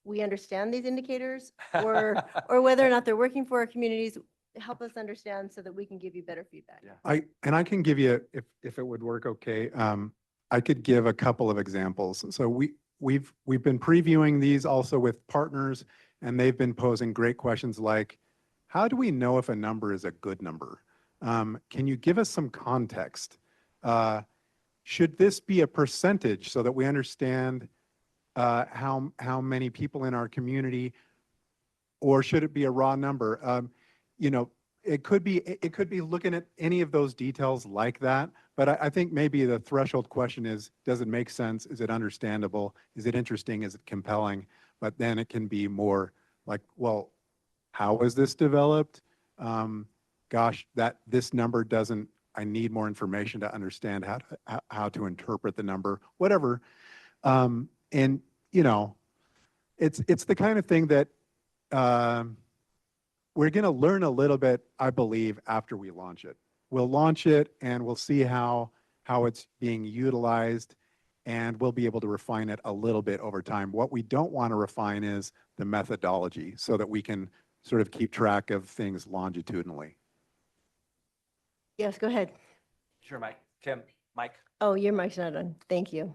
we understand these indicators or whether or not they're working for our communities. Help us understand so that we can give you better feedback. Yeah. I can give you, if it would work okay, I could give a couple of examples. So we've been previewing these also with partners, and they've been posing great questions like, how do we know if a number is a good number? Can you give us some context? Should this be a percentage so that we understand how many people in our community, or should it be a raw number? It could be looking at any of those details like that, but I think maybe the threshold question is, does it make sense? Is it understandable? Is it interesting? Is it compelling? But then it can be more like, well, how was this developed? Gosh, this number doesn't, I need more information to understand how to interpret the number, whatever. And it's the kind of thing that we're going to learn a little bit, I believe, after we launch it. We'll launch it and we'll see how it's being utilized, and we'll be able to refine it a little bit over time. What we don't want to refine is the methodology so that we can sort of keep track of things longitudinally. Yes, go ahead. Sure, Mike. Kim, Mike. Oh, your mic's not on. Thank you.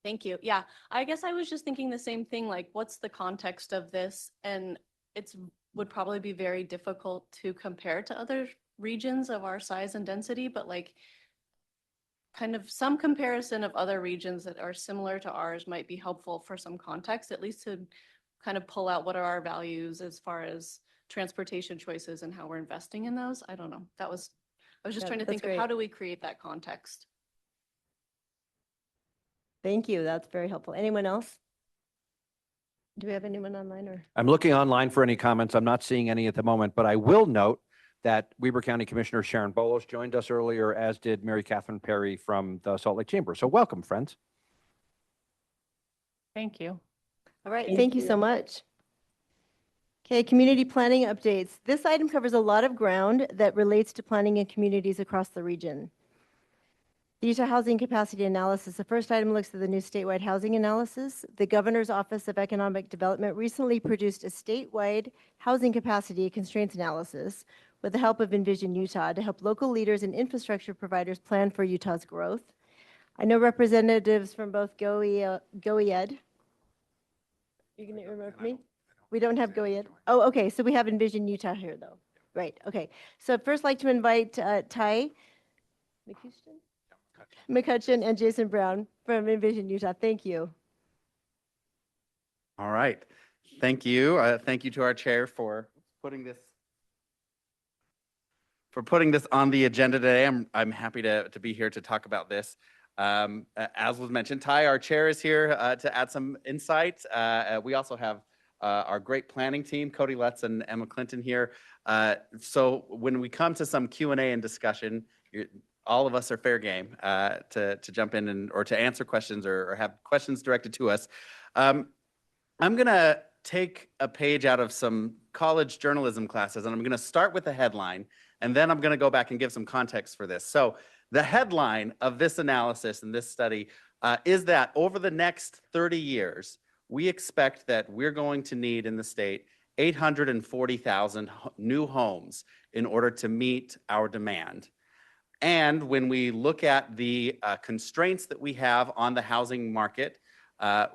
Thank you. Yeah, I guess I was just thinking the same thing, like what's the context of this? And would probably be very difficult to compare to other regions of our size and density, but like kind of some comparison of other regions that are similar to ours might be helpful for some context, at least to kind of pull out what are our values as far as transportation choices and how we're investing in those. I don't know. I was just trying to think of how do we create that context? Thank you. That's very helpful. Anyone else? Do we have anyone online or? I'm looking online for any comments. I'm not seeing any at the moment, but I will note that Weber County Commissioner Sharon Bolos joined us earlier, as did Mary Catherine Perry from the Salt Lake Chamber. So welcome, friends. Thank you. All right, thank you so much. Okay, community planning updates. This item covers a lot of ground that relates to planning in communities across the region. The Utah Housing Capacity Analysis. The first item looks at the new statewide housing analysis. The Governor's Office of Economic Development recently produced a statewide housing capacity constraints analysis with the help of Envision Utah to help local leaders and infrastructure providers plan for Utah's growth. I know representatives from both GOED. You can remember me? We don't have GOED. Oh, okay. So we have Envision Utah here, though. Right. Okay. So I'd first like to invite Ty McCutcheon and Jason Brown from Envision Utah. Thank you. All right. Thank you. Thank you to our chair for putting this on the agenda today. I'm happy to be here to talk about this. As was mentioned, Ty, our chair, is here to add some insight. We also have our great planning team, Cody Lutz and Emma Clinton, here. So when we come to some Q&A and discussion, all of us are fair game to jump in or to answer questions or have questions directed to us. I'm going to take a page out of some college journalism classes, and I'm going to start with a headline, and then I'm going to go back and give some context for this. So the headline of this analysis and this study is that over the next 30 years, we expect that we're going to need in the state 840,000 new homes in order to meet our demand. And when we look at the constraints that we have on the housing market,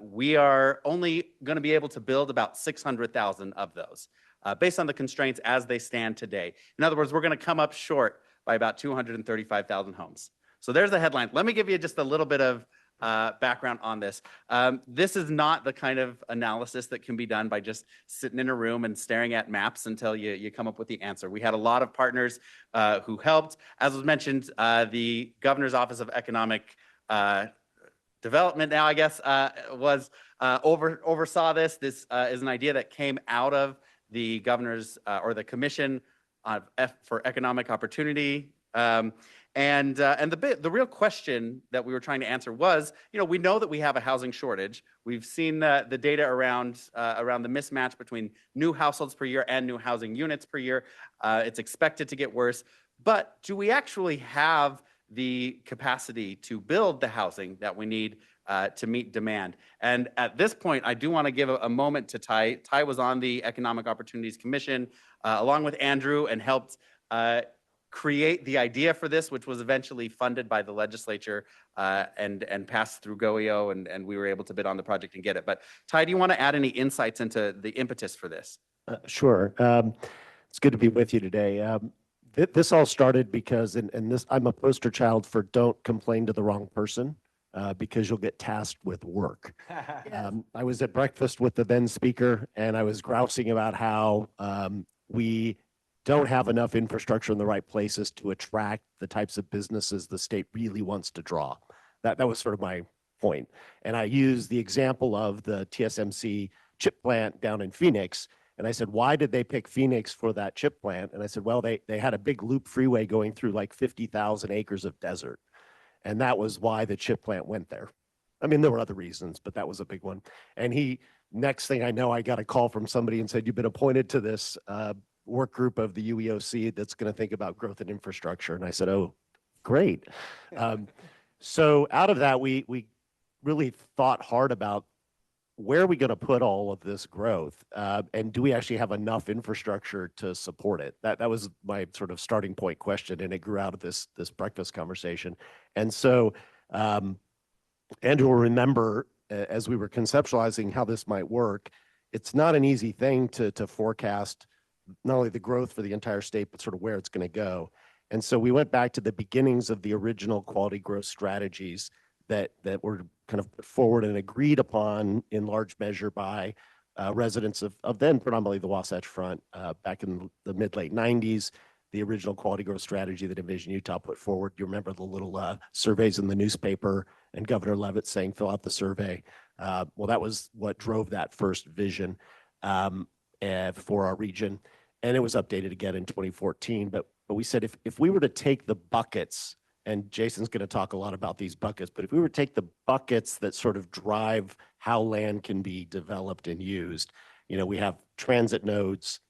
we are only going to be able to build about 600,000 of those based on the constraints as they stand today. In other words, we're going to come up short by about 235,000 homes. So there's the headline. Let me give you just a little bit of background on this. This is not the kind of analysis that can be done by just sitting in a room and staring at maps until you come up with the answer. We had a lot of partners who helped. As was mentioned, the Governor's Office of Economic Development now, I guess, oversaw this. This is an idea that came out of the governor's or the Commission for Economic Opportunity. The real question that we were trying to answer was, we know that we have a housing shortage. We've seen the data around the mismatch between new households per year and new housing units per year. It's expected to get worse. But do we actually have the capacity to build the housing that we need to meet demand? And at this point, I do want to give a moment to Ty. Ty was on the Economic Opportunities Commission along with Andrew and helped create the idea for this, which was eventually funded by the legislature and passed through GOEO, and we were able to bid on the project and get it. But Ty, do you want to add any insights into the impetus for this? Sure. It's good to be with you today. This all started because, and this, I'm a poster child for don't complain to the wrong person because you'll get tasked with work. I was at breakfast with the then speaker, and I was grousing about how we don't have enough infrastructure in the right places to attract the types of businesses the state really wants to draw. That was sort of my point. And I used the example of the TSMC chip plant down in Phoenix. And I said, why did they pick Phoenix for that chip plant? And I said, well, they had a big loop freeway going through like 50,000 acres of desert. And that was why the chip plant went there. I mean, there were other reasons, but that was a big one. And next thing I know, I got a call from somebody and said, you've been appointed to this work group of the UEOC that's going to think about growth and infrastructure. And I said, oh, great. So out of that, we really thought hard about where are we going to put all of this growth? And do we actually have enough infrastructure to support it? That was my sort of starting point question, and it grew out of this breakfast conversation. And so Andrew will remember as we were conceptualizing how this might work, it's not an easy thing to forecast not only the growth for the entire state, but sort of where it's going to go. And so we went back to the beginnings of the original quality growth strategies that were kind of put forward and agreed upon in large measure by residents of then predominantly the Wasatch Front back in the mid-late 90s. The original quality growth strategy that Envision Utah put forward. You remember the little surveys in the newspaper and Governor Levitt saying, fill out the survey. Well, that was what drove that first vision for our region. And it was updated again in 2014. But we said if we were to take the buckets, and Jason's going to talk a lot about these buckets, but if we were to take the buckets that sort of drive how land can be developed and used, we have transit nodes,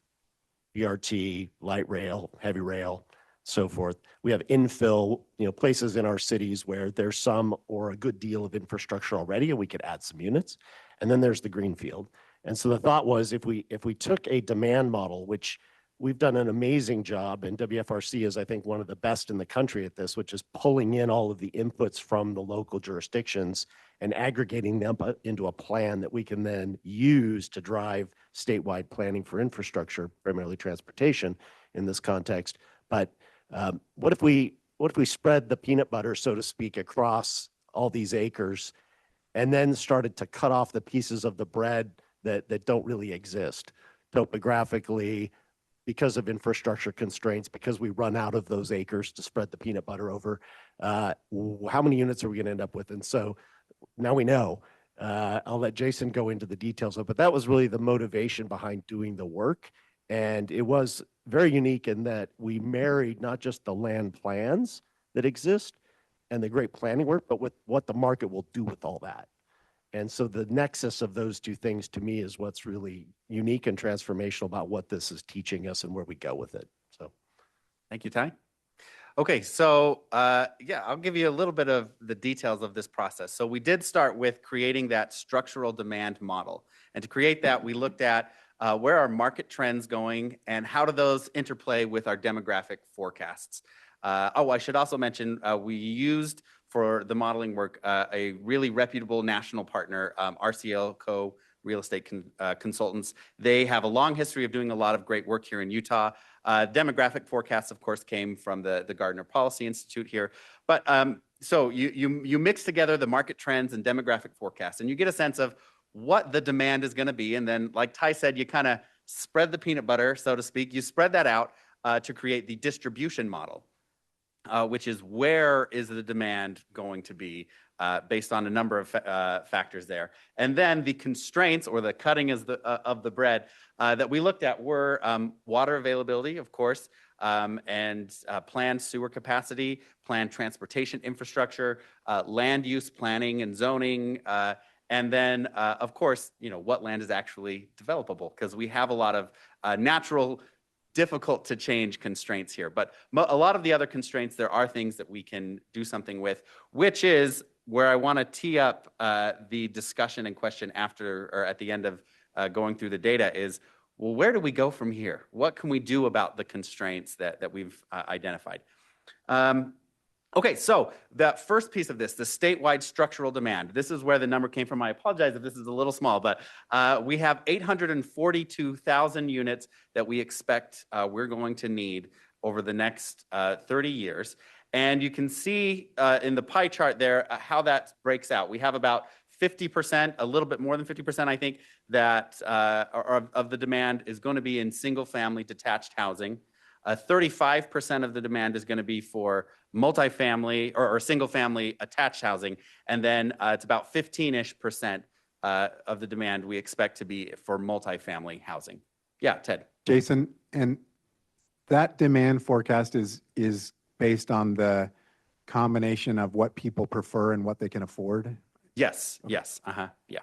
BRT, light rail, heavy rail, so forth. We have infill, places in our cities where there's some or a good deal of infrastructure already, and we could add some units. And then there's the greenfield. And so the thought was if we took a demand model, which we've done an amazing job, and WFRC is, I think, one of the best in the country at this, which is pulling in all of the inputs from the local jurisdictions and aggregating them into a plan that we can then use to drive statewide planning for infrastructure, primarily transportation in this context. But what if we spread the peanut butter, so to speak, across all these acres and then started to cut off the pieces of the bread that don't really exist topographically, because of infrastructure constraints, because we run out of those acres to spread the peanut butter over, how many units are we going to end up with? And so now we know. I'll let Jason go into the details of it, but that was really the motivation behind doing the work. And it was very unique in that we married not just the land plans that exist and the great planning work, but with what the market will do with all that. And so the nexus of those two things to me is what's really unique and transformational about what this is teaching us and where we go with it. So Thank you, Ty. Okay, so yeah, I'll give you a little bit of the details of this process. So we did start with creating that structural demand model. And to create that, we looked at where are market trends going and how do those interplay with our demographic forecasts. Oh, I should also mention, we used for the modeling work a really reputable national partner, RCL Co. Real Estate Consultants. They have a long history of doing a lot of great work here in Utah. Demographic forecasts, of course, came from the Gardner Policy Institute here. But so you mix together the market trends and demographic forecasts, and you get a sense of what the demand is going to be. And then, like Ty said, you kind of spread the peanut butter, so to speak. You spread that out to create the distribution model, which is where is the demand going to be based on a number of factors there. And then the constraints, or the cutting of the bread that we looked at were water availability, of course, and planned sewer capacity, planned transportation infrastructure, land use planning and zoning, and then, of course, what land is actually developable, because we have a lot of natural, difficult to change constraints here. But a lot of the other constraints, there are things that we can do something with, which is where I want to tee up the discussion and question after, or at the end of going through the data is, well, where do we go from here? What can we do about the constraints that we've identified? Okay, so that first piece of this, the statewide structural demand, this is where the number came from. I apologize if this is a little small, but we have 842,000 units that we expect we're going to need over the next 30 years. And you can see in the pie chart there how that breaks out. We have about 50%, a little bit more than 50%, I think, that of the demand is going to be in single-family detached housing. 35% of the demand is going to be for multifamily or single-family attached housing, and then it's about 15-ish% of the demand we expect to be for multifamily housing. Yeah, Ted. Jason, and that demand forecast is based on the combination of what people prefer and what they can afford? Yes, yes, yeah.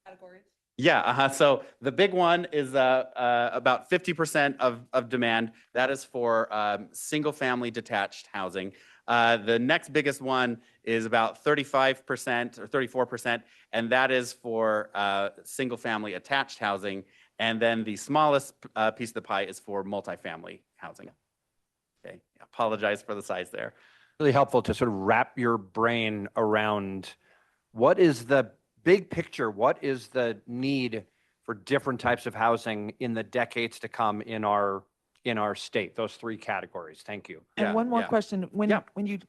Categories? Yeah, so the big one is about 50% of demand. That is for single-family detached housing. The next biggest one is about 35% or 34%, and that is for single-family attached housing. And then the smallest piece of the pie is for multifamily housing. Okay, apologize for the size there. Really helpful to sort of wrap your brain around what is the big picture, what is the need for different types of housing in the decades to come in our state, those three categories. Thank you. And one more question. When you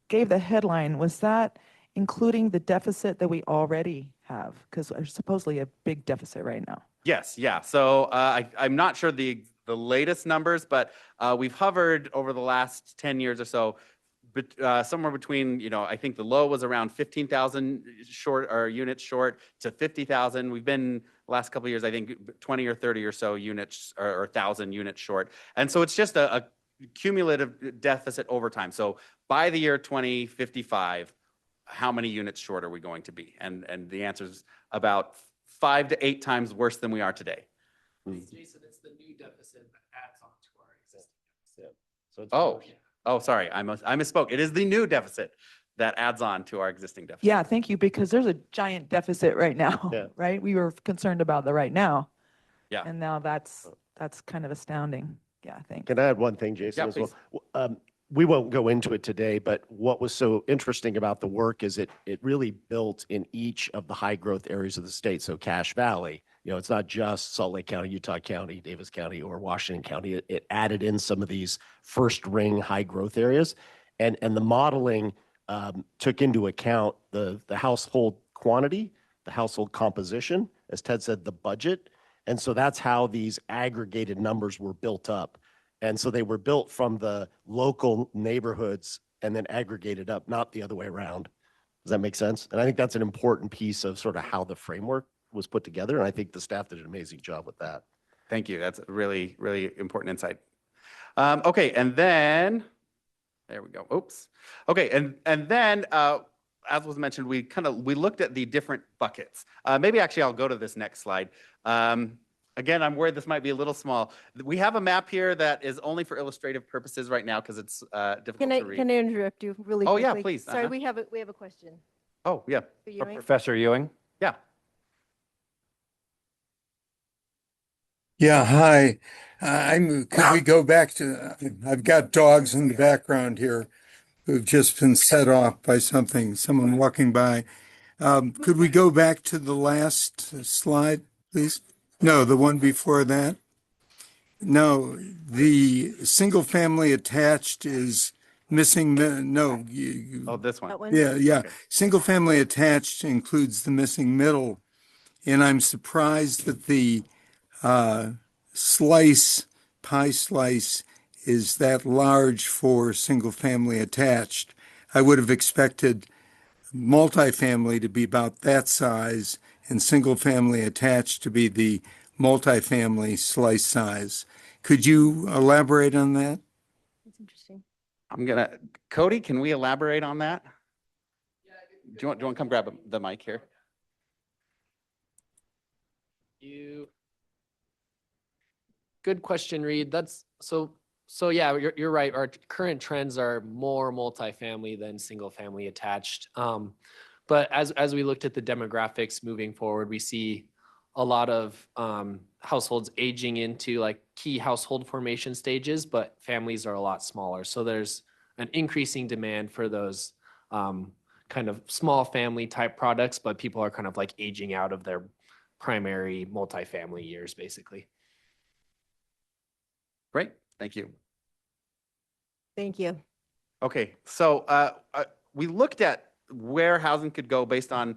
gave the headline, was that including the deficit that we already have? Because there's supposedly a big deficit right now. Yes, yeah. So I'm not sure the latest numbers, but we've hovered over the last 10 years or so, but somewhere between, I think the low was around 15,000 units short to 50,000. We've been the last couple of years, I think 20 or 30 or so units or 1,000 units short. And so it's just a cumulative deficit over time. So by the year 2055, how many units short are we going to be? And the answer is about 5 to 8 times worse than we are today. Jason, it's the new deficit that adds on to our existing deficit. So sorry, I misspoke. It is the new deficit that adds on to our existing deficit. Yeah, thank you, because there's a giant deficit right now, right? We were concerned about the right now. Yeah. And now that's kind of astounding. Yeah, thanks. Can I add one thing, Jason, as please. well? We won't go into it today, but what was so interesting about the work is it really built in each of the high growth areas of the state. So Cache Valley, it's not just Salt Lake County, Utah County, Davis County, or Washington County. It added in some of these first ring high growth areas. And the modeling took into account the household quantity, the household composition, as Ted said, the budget. And so that's how these aggregated numbers were built up. And so they were built from the local neighborhoods and then aggregated up, not the other way around. Does that make sense? And I think that's an important piece of sort of how the framework was put together. And I think the staff did an amazing job with that. Thank you. That's a really, really important insight. Okay, and then, there we go. Oops. Okay, and then, as was mentioned, we looked at the different buckets. Maybe actually I'll go to this next slide. Again, I'm worried this might be a little small. We have a map here that is only for illustrative purposes right now because it's difficult to read. Can I interrupt you really Oh, quickly? yeah, please. Sorry, we have a question. Oh, yeah. For Ewing. Professor Ewing? Yeah. Yeah, hi. Could we go back to, I've got dogs in the background here who've just been set off by someone walking by. Could we go back to the last slide, please? No, the one before that. No, the single family attached is missing the, no. Oh, this one. That one? Yeah. Okay. Single family attached includes the missing middle. And I'm surprised that the pie slice is that large for single family attached. I would have expected multifamily to be about that size and single family attached to be the multifamily slice size. Could you elaborate on that? That's interesting. Cody, can we elaborate on that? Do you want to come grab the mic here? Good question, Reed. Yeah, you're right. Our current trends are more multifamily than single family attached. But as we looked at the demographics moving forward, we see a lot of households aging into like key household formation stages, but families are a lot smaller. So there's an increasing demand for those kind of small family type products, but people are kind of like aging out of their primary multifamily years, basically. Great, thank you. Thank you. Okay, so we looked at where housing could go based on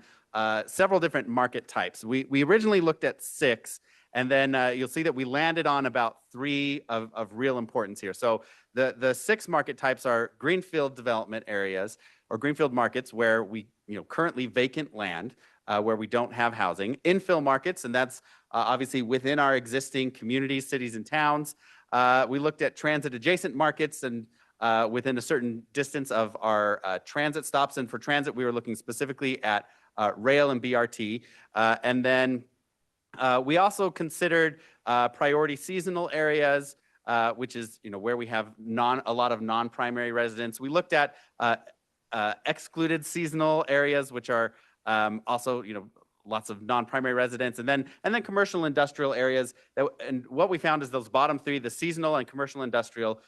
several different market types. We originally looked at 6, and then you'll see that we landed on about 3 of real importance here. So the 6 market types are greenfield development areas or greenfield markets where we currently vacant land where we don't have housing. Infill markets, and that's obviously within our existing communities, cities, and towns. We looked at transit adjacent markets and within a certain distance of our transit stops. And for transit, we were looking specifically at rail and BRT. And then we also considered priority seasonal areas, which is where we have a lot of non-primary residents. We looked at excluded seasonal areas, which are also lots of non-primary residents, and then commercial industrial areas. And what we found is those bottom 3, the seasonal and commercial industrial,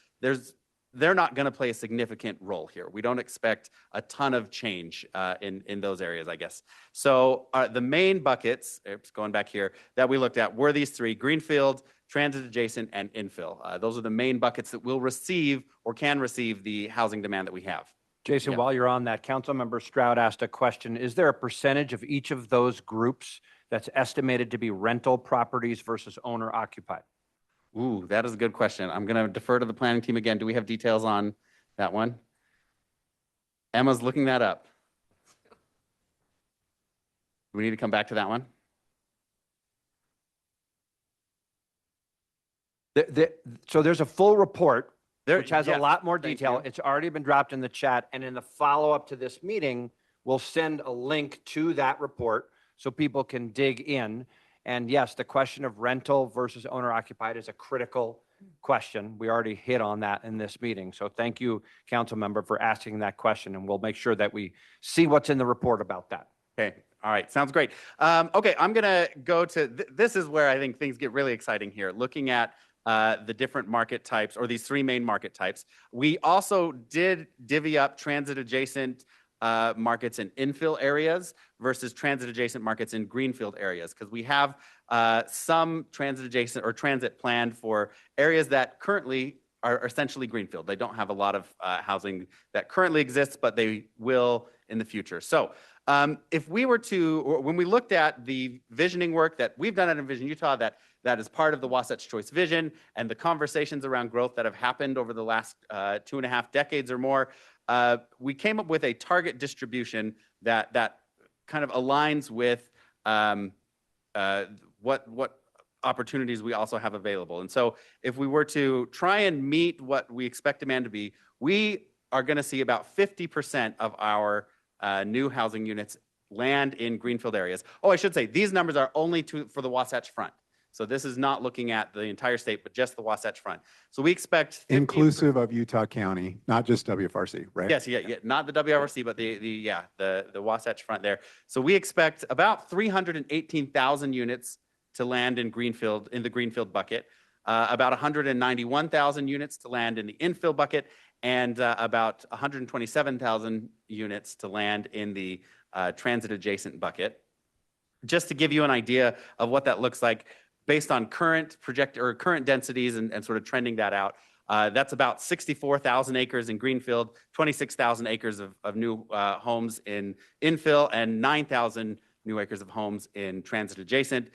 they're not going to play a significant role here. We don't expect a ton of change in those areas, I guess. So the main buckets, going back here, that we looked at were these 3: greenfield, transit adjacent, and infill. Those are the main buckets that will receive or can receive the housing demand that we have. Jason, Yeah. while you're on that, Councilmember Stroud asked a question. Is there a percentage of each of those groups that's estimated to be rental properties versus owner occupied? Ooh, that is a good question. I'm going to defer to the planning team again. Do we have details on that one? Emma's looking that up. Do we need to come back to that one? So there's a full report which has yeah, a lot more thank detail. you. It's already been dropped in the chat. And in the follow-up to this meeting, we'll send a link to that report so people can dig in. And yes, the question of rental versus owner occupied is a critical question. We already hit on that in this meeting. So thank you, council member, for asking that question. And we'll make sure that we see what's in the report about that. Okay. All right. Sounds great. Okay. I'm going to go to, this is where I think things get really exciting here, looking at the different market types, or these 3 main market types. We also did divvy up transit adjacent markets in infill areas versus transit adjacent markets in greenfield areas, because we have some transit adjacent or transit planned for areas that currently are essentially greenfield. They don't have a lot of housing that currently exists, but they will in the future. So if we were to, or when we looked at the visioning work that we've done at Envision Utah, that is part of the Wasatch Choice Vision, and the conversations around growth that have happened over the last 2.5 decades or more, we came up with a target distribution that kind of aligns with what opportunities we also have available. And so if we were to try and meet what we expect demand to be, we are going to see about 50% of our new housing units land in greenfield areas. Oh, I should say these numbers are only for the Wasatch Front. So this is not looking at the entire state, but just the Wasatch Front. So we expect 50 Inclusive of Utah County, not just WFRC, right? Yes, yeah, not the WRC, but the Wasatch Front there. So we expect about 318,000 units to land in Greenfield, in the Greenfield bucket, about 191,000 units to land in the infill bucket, and about 127,000 units to land in the transit adjacent bucket. Just to give you an idea of what that looks like based on current current densities and sort of trending that out. That's about 64,000 acres in Greenfield, 26,000 acres of new homes in infill, and 9,000 new acres of homes in transit adjacent.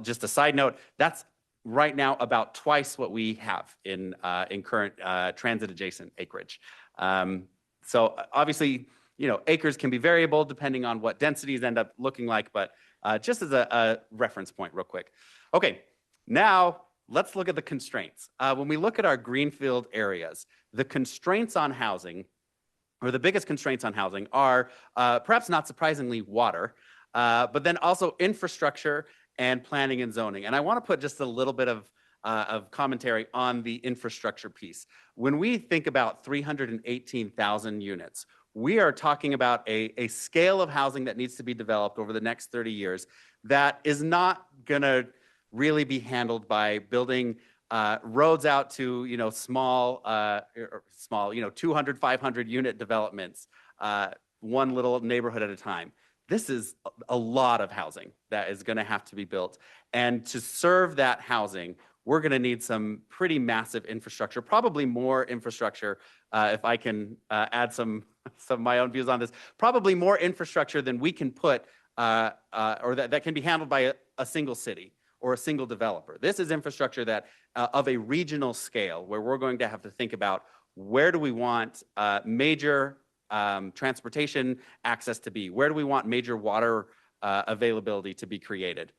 Just a side note, that's right now about twice what we have in current transit adjacent acreage. So obviously, acres can be variable depending on what densities end up looking like, but just as a reference point real quick. Okay, now let's look at the constraints. When we look at our Greenfield areas, the constraints on housing, or the biggest constraints on housing, are perhaps not surprisingly water, but then also infrastructure and planning and zoning. And I want to put just a little bit of commentary on the infrastructure piece. When we think about 318,000 units, we are talking about a scale of housing that needs to be developed over the next 30 years that is not going to really be handled by building roads out to small 200, 500 unit developments, one little neighborhood at a time. This is a lot of housing that is going to have to be built, and to serve that housing, we're going to need some pretty massive infrastructure, probably more infrastructure. If I can add some of my own views on this, probably more infrastructure than we can put or that can be handled by a single city or a single developer. This is infrastructure that of a regional scale, where we're going to have to think about where do we want major transportation access to be? Where do we want major water availability to be created?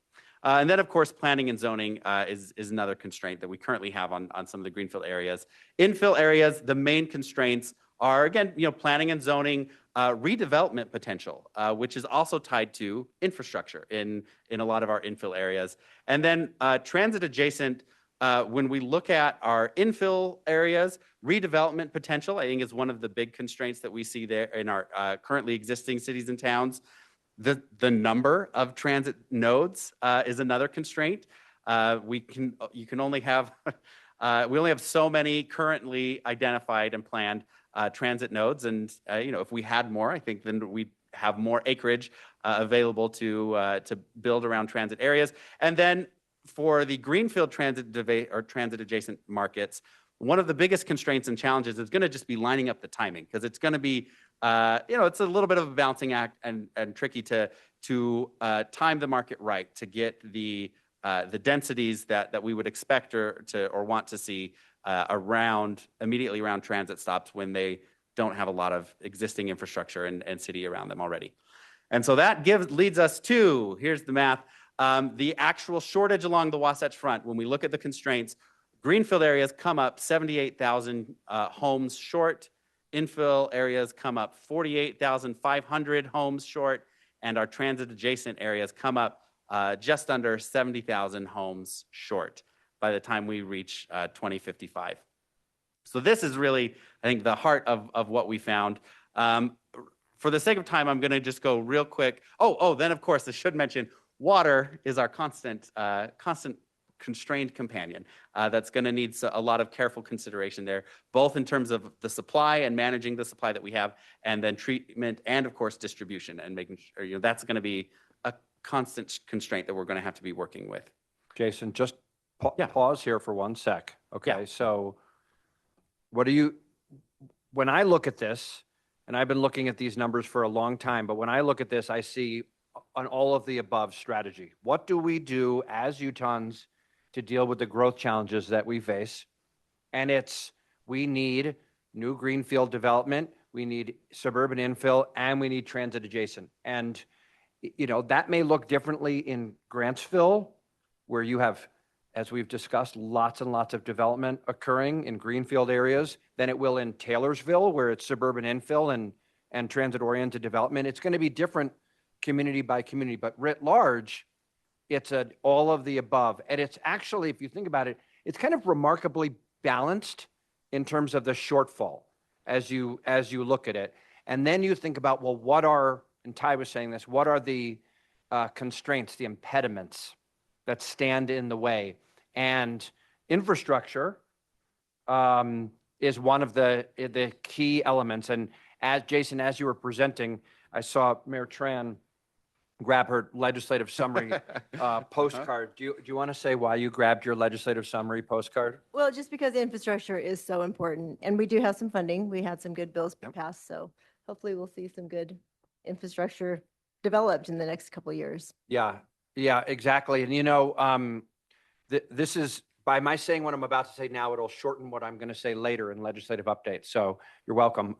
And then, of course, planning and zoning is another constraint that we currently have on some of the Greenfield areas. Infill areas, the main constraints are, again, planning and zoning, redevelopment potential, which is also tied to infrastructure in a lot of our infill areas. And then transit adjacent, when we look at our infill areas, redevelopment potential, I think, is one of the big constraints that we see there in our currently existing cities and towns. The number of transit nodes is another constraint. We only have so many currently identified and planned transit nodes, and if we had more, I think then we'd have more acreage available to build around transit areas. And then for the Greenfield transit adjacent markets, one of the biggest constraints and challenges is going to just be lining up the timing, because it's going to be it's a little bit of a balancing act and tricky to time the market right to get the densities that we would expect or want to see immediately around transit stops when they don't have a lot of existing infrastructure and city around them already. And so that leads us to, here's the math, the actual shortage along the Wasatch Front. When we look at the constraints, Greenfield areas come up 78,000 homes short. Infill areas come up 48,500 homes short, and our transit adjacent areas come up just under 70,000 homes short by the time we reach 2055. So this is really, I think, the heart of what we found. For the sake of time, I'm going to just go real quick. Then of course I should mention, water is our constant constrained companion that's going to need a lot of careful consideration there, both in terms of the supply and managing the supply that we have, and then treatment and, of course, distribution, and making sure that's going to be a constant constraint that we're going to have to be working with. Jason, just pause here for 1 sec. Okay, so when I look at this, and I've been looking at these numbers for a long time, but when I look at this, I see an all of the above strategy. What do we do as Utahns to deal with the growth challenges that we face? And we need new greenfield development, we need suburban infill, and we need transit adjacent. And that may look differently in Grantsville, where you have, as we've discussed, lots and lots of development occurring in greenfield areas, than it will in Taylorsville, where it's suburban infill and transit oriented development. It's going to be different community by community, but writ large, It's all of the above. And it's actually, if you think about it, it's kind of remarkably balanced in terms of the shortfall as you look at it. And then you think about, well, what are, and Ty was saying this, what are the constraints, the impediments that stand in the way? And infrastructure is one of the key elements. And as Jason, as you were presenting, I saw Mayor Tran grab her legislative summary postcard. Do you want to say why you grabbed your legislative summary postcard? Well, just because infrastructure is so important, and we do have some funding. We had some good bills passed, so hopefully we'll see some good infrastructure developed in the next couple of years. Yeah, exactly. And you know, this is, by my saying what I'm about to say now, it'll shorten what I'm going to say later in legislative updates. So you're welcome.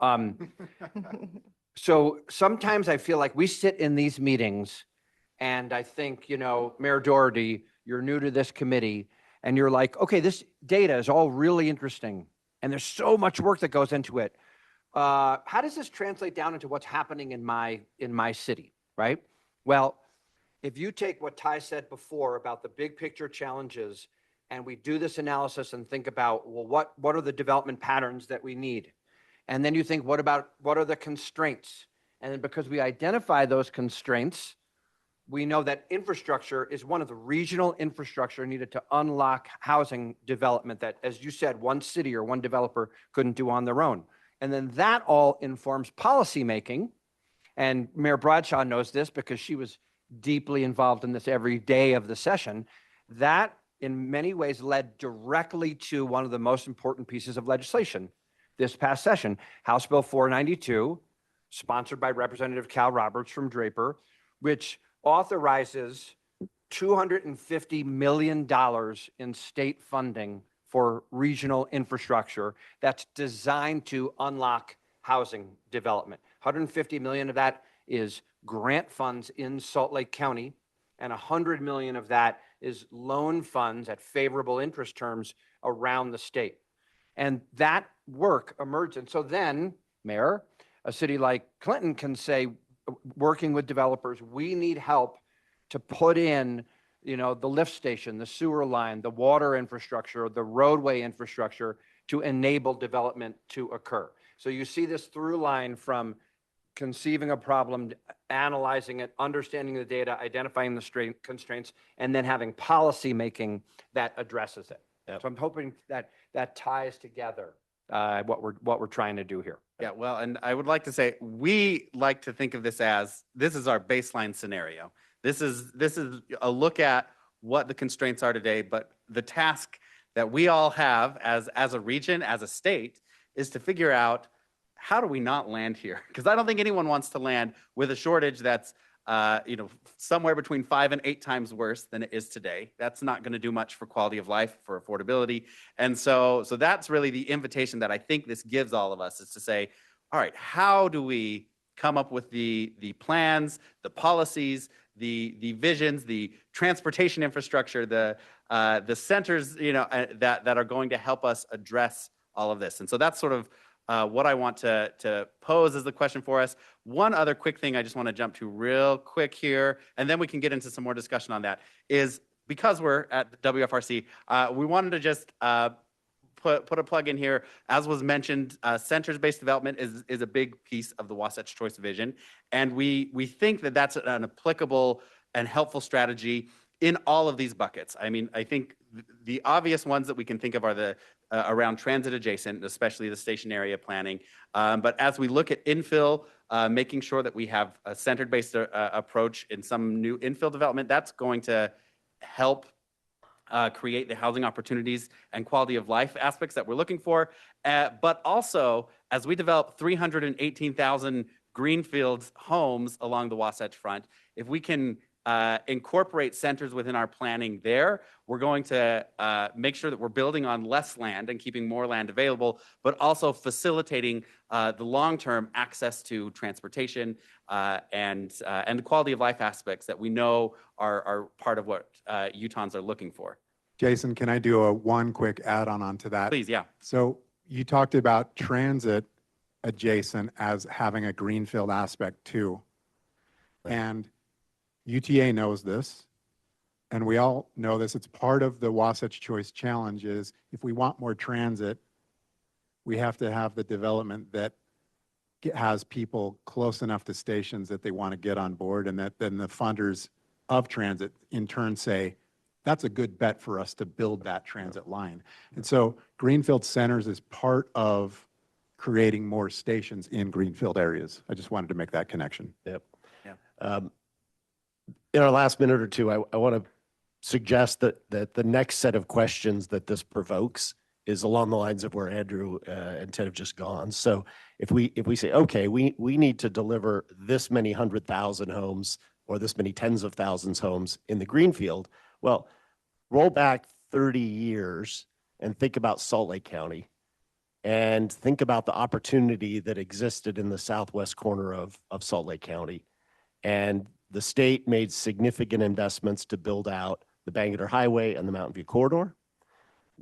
So sometimes I feel like we sit in these meetings and I think, you know, Mayor Doherty, you're new to this committee and you're like, okay, this data is all really interesting and there's so much work that goes into it. How does this translate down into what's happening in my city, right? Well, if you take what Ty said before about the big picture challenges and we do this analysis and think about, well, what are the development patterns that we need? And then you think, what are the constraints? And then because we identify those constraints, we know that infrastructure is one of the regional infrastructure needed to unlock housing development that, as you said, one city or one developer couldn't do on their own. And then that all informs policymaking. And Mayor Bradshaw knows this because she was deeply involved in this every day of the session. That in many ways led directly to one of the most important pieces of legislation this past session, House Bill 492, sponsored by Representative Cal Roberts from Draper, which authorizes $250 million in state funding for regional infrastructure that's designed to unlock housing development. 150 million of that is grant funds in Salt Lake County, and 100 million of that is loan funds at favorable interest terms around the state. And that work emerged. And so then, Mayor, a city like Clinton can say, working with developers, we need help to put in, you know, the lift station, the sewer line, the water infrastructure, the roadway infrastructure to enable development to occur. So you see this through line from conceiving a problem, analyzing it, understanding the data, identifying the constraints, and then having policy making that addresses it. Yep. So I'm hoping that that ties together what we're trying to do here. Yeah, well, and I would like to say, we like to think of this as, this is our baseline scenario. This is a look at what the constraints are today, but the task that we all have as a region, as a state, is to figure out, how do we not land here? Because I don't think anyone wants to land with a shortage that's somewhere between 5 and 8 times worse than it is today. That's not going to do much for quality of life, for affordability. And so that's really the invitation that I think this gives all of us, is to say, all right, how do we come up with the plans, the policies, the visions, the transportation infrastructure, the centers, that are going to help us address all of this. And so that's sort of what I want to pose as the question for us. One other quick thing I just want to jump to real quick here, and then we can get into some more discussion on that, is because we're at the WFRC, we wanted to just put a plug in here. As was mentioned, centers-based development is a big piece of the Wasatch Choice Vision, and we think that that's an applicable and helpful strategy in all of these buckets. I mean, I think the obvious ones that we can think of are the around transit adjacent, especially the station area planning. But as we look at infill, making sure that we have a centered-based approach in some new infill development, that's going to help create the housing opportunities and quality of life aspects that we're looking for. But also, as we develop 318,000 greenfields homes along the Wasatch Front, if we can incorporate centers within our planning there, we're going to make sure that we're building on less land and keeping more land available, but also facilitating the long-term access to transportation and the quality of life aspects that we know are part of what Utahns are looking for. Jason, can I do one quick add-on onto that? Please, yeah. So you talked about transit adjacent as having a greenfield aspect too. Right. And UTA knows this. and we all know this, it's part of the Wasatch Choice Challenge, is if we want more transit, we have to have the development that has people close enough to stations that they want to get on board, and that then the funders of transit in turn say, that's a good bet for us to build that transit line. And so Greenfield Centers is part of creating more stations in Greenfield areas. I just wanted to make that connection. Yep. Yeah. In our last minute or two, I want to suggest that the next set of questions that this provokes is along the lines of where Andrew and Ted have just gone. So if we say, okay, we need to deliver this many 100,000 homes or this many tens of thousands homes in the Greenfield, well, roll back 30 years and think about Salt Lake County and think about the opportunity that existed in the southwest corner of Salt Lake County. And the state made significant investments to build out the Bangerter Highway and the Mountain View Corridor.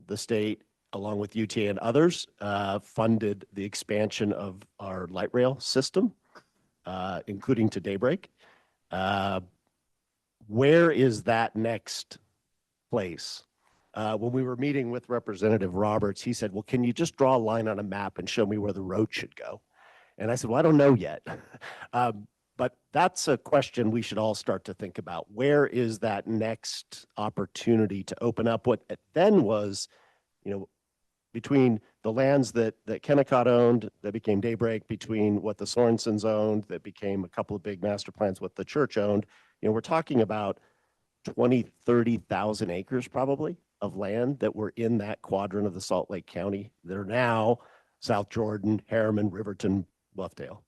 The state, along with UTA and others, funded the expansion of our light rail system, including to Daybreak. Where is that next place? When we were meeting with Representative Roberts, he said, well, can you just draw a line on a map and show me where the road should go? And I said, well, I don't know yet. But that's a question we should all start to think about. Where is that next opportunity to open up what then was, between the lands that Kennecott owned, that became Daybreak, between what the Sorensens owned, that became a couple of big master plans, what the church owned, we're talking about 20, 30,000 acres probably of land that were in that quadrant of the Salt Lake County that are now South Jordan, Harriman, Riverton, Bluffdale.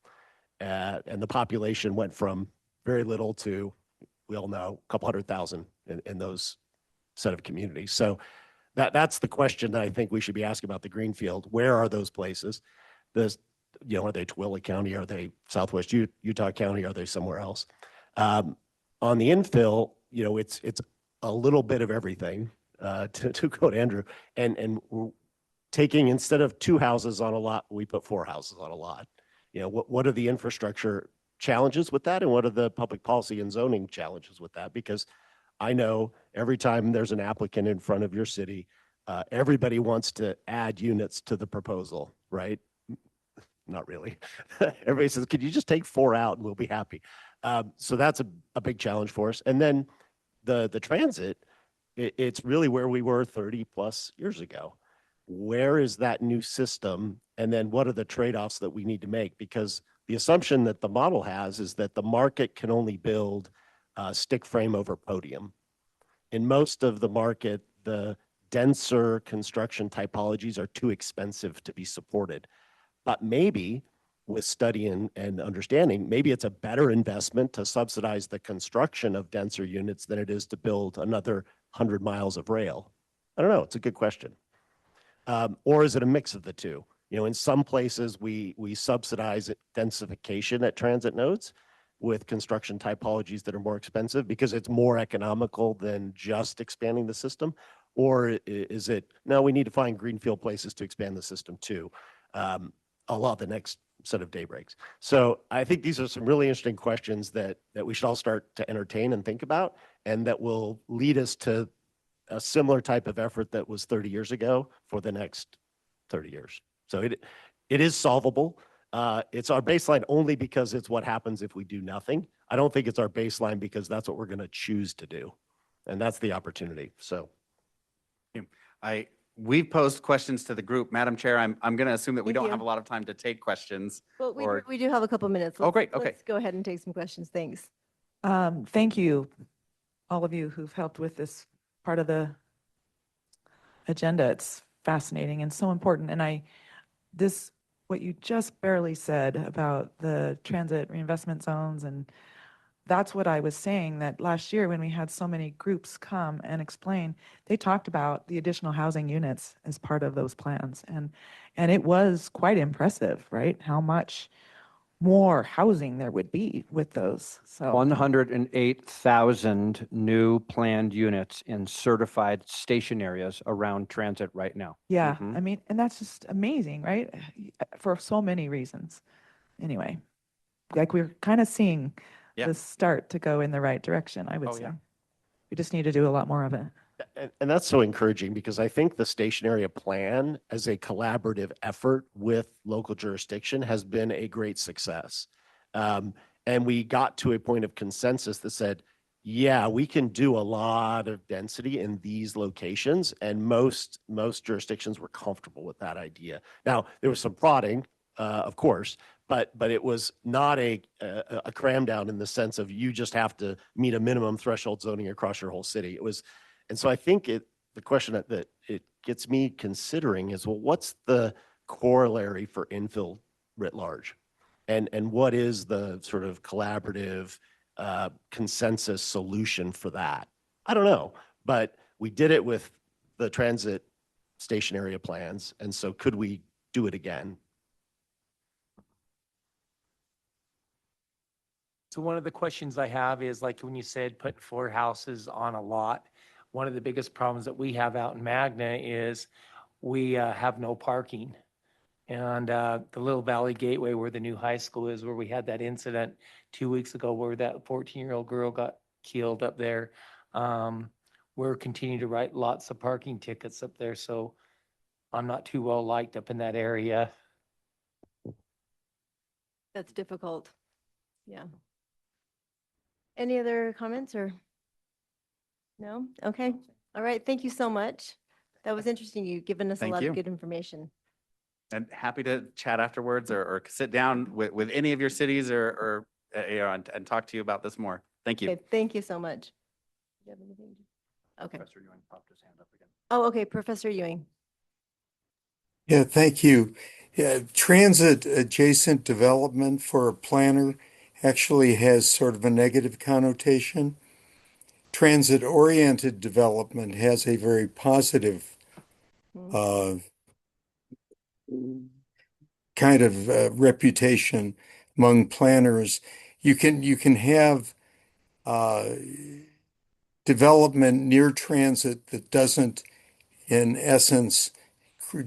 And the population went from very little to, we all know, a couple 100,000 in those set of communities. So that's the question that I think we should be asking about the Greenfield. Where are those places? Are they Tooele County? Are they Southwest Utah County? Are they somewhere else? On the infill, it's a little bit of everything, to quote Andrew, and we're taking, instead of 2 houses on a lot, we put 4 houses on a lot. What are the infrastructure challenges with that? And what are the public policy and zoning challenges with that? Because I know every time there's an applicant in front of your city, everybody wants to add units to the proposal, right? Not really. Everybody says, could you just take 4 out and we'll be happy? So that's a big challenge for us. And then the transit, it's really where we were 30 plus years ago. Where is that new system? And then what are the trade-offs that we need to make? Because the assumption that the model has is that the market can only build stick frame over podium. In most of the market, the denser construction typologies are too expensive to be supported. But maybe with study and understanding, maybe it's a better investment to subsidize the construction of denser units than it is to build another 100 miles of rail. I don't know. It's a good question. Or is it a mix of the two? In some places we subsidize densification at transit nodes with construction typologies that are more expensive because it's more economical than just expanding the system. Or is it, no, we need to find greenfield places to expand the system too. Allow the next set of Daybreaks. So I think these are some really interesting questions that we should all start to entertain and think about, and that will lead us to a similar type of effort that was 30 years ago for the next 30 years. So it is solvable. It's our baseline only because it's what happens if we do nothing. I don't think it's our baseline because that's what we're going to choose to do. And that's the opportunity. So. We've posed questions to the group. Madam Chair, I'm going to assume that we Thank don't you. have a lot of time to take questions. Well, we do have a couple minutes. Oh, great. Okay. Let's go ahead and take some questions. Thanks. Thank you, all of you who've helped with this part of the agenda. It's fascinating and so important. And what you just barely said about the transit reinvestment zones, and that's what I was saying, that last year when we had so many groups come and explain, they talked about the additional housing units as part of those plans. And it was quite impressive, right? How much more housing there would be with those. So 108,000 new planned units in certified station areas around transit right now. yeah, I mean, and that's just amazing, right? For so many reasons. Anyway, like we're kind of seeing Yeah. the start to go in the right direction, I would say. Yeah. We just need to do a lot more of it. And that's so encouraging because I think the station area plan as a collaborative effort with local jurisdiction has been a great success. And we got to a point of consensus that said, yeah, we can do a lot of density in these locations, and most jurisdictions were comfortable with that idea. Now, there was some prodding, of course, but it was not a cram down in the sense of you just have to meet a minimum threshold zoning across your whole city. It was, and so I think the question that it gets me considering is, well, what's the corollary for infill writ large? And what is the sort of collaborative consensus solution for that? I don't know, but we did it with the transit station area plans. And so could we do it again? So one of the questions I have is, like when you said put 4 houses on a lot, one of the biggest problems that we have out in Magna is we have no parking. And the Little Valley Gateway, where the new high school is, where we had that incident 2 weeks ago where that 14-year-old girl got killed up there. We're continuing to write lots of parking tickets up there. So I'm not too well liked up in that area. That's difficult. Yeah. Any other comments or? No? Okay. All right. Thank you so much. That was interesting. You've given us a Thank lot you. of good information. And happy to chat afterwards or sit down with any of your cities or you know, and talk to you about this more. Thank you. Okay. Thank you so much. Do you have anything? Okay. Professor Ewing popped his hand up again. Oh, okay. Professor Ewing. Yeah, thank you. Yeah, transit adjacent development for a planner actually has sort of a negative connotation. Transit oriented development has a very positive kind of reputation among planners. You can have development near transit that doesn't, in essence,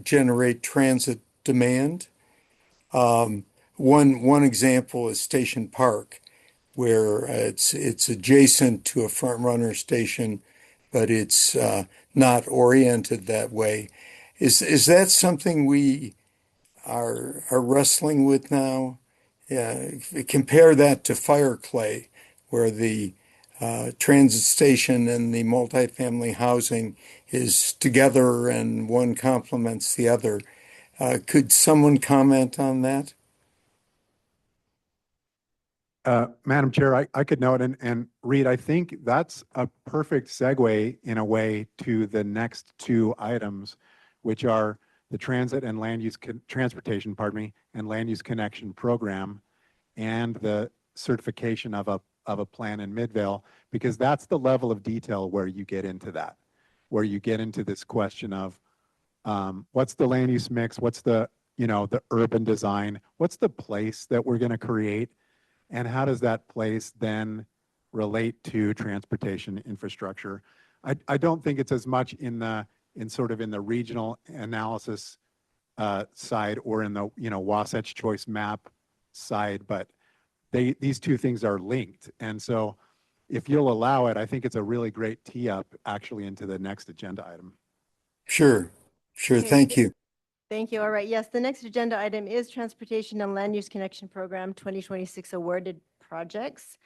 generate transit demand. One example is Station Park, where it's adjacent to a front runner station, but it's not oriented that way. Is that something we are wrestling with now? Yeah, compare that to Fireclay, where the transit station and the multifamily housing is together and one complements the other. Could someone comment on that? Madam Chair, I could note, and Reed, I think that's a perfect segue in a way to the next 2 items, which are the transit and land use transportation, pardon me, and land use connection program, and the certification of a plan in Midvale, because that's the level of detail where you get into that, where you get into this question of what's the land use mix, what's the urban design, what's the place that we're going to create, and how does that place then relate to transportation infrastructure? I don't think it's as much in the regional analysis side or in the Wasatch Choice map side, but these 2 things are linked. And so if you'll allow it, I think it's a really great tee up actually into the next agenda item. Sure. Okay. Thank you. Thank you. All right. Yes, the next agenda item is Transportation and Land Use Connection Program 2026 awarded projects.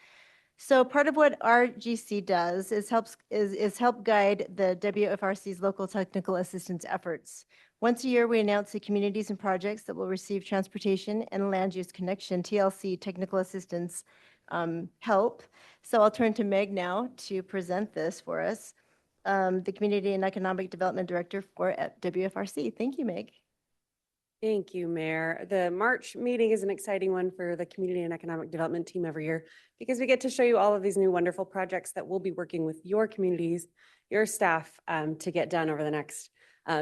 So part of what RGC does is help guide the WFRC's local technical assistance efforts. Once a year, we announce the communities and projects that will receive transportation and land use connection (TLC) technical assistance help. So I'll turn to Meg now to present this for us, the Community and Economic Development Director for WFRC. Thank you, Meg. Thank you, Mayor. The March meeting is an exciting one for the Community and Economic Development team every year because we get to show you all of these new wonderful projects that we'll be working with your communities, your staff to get done over the next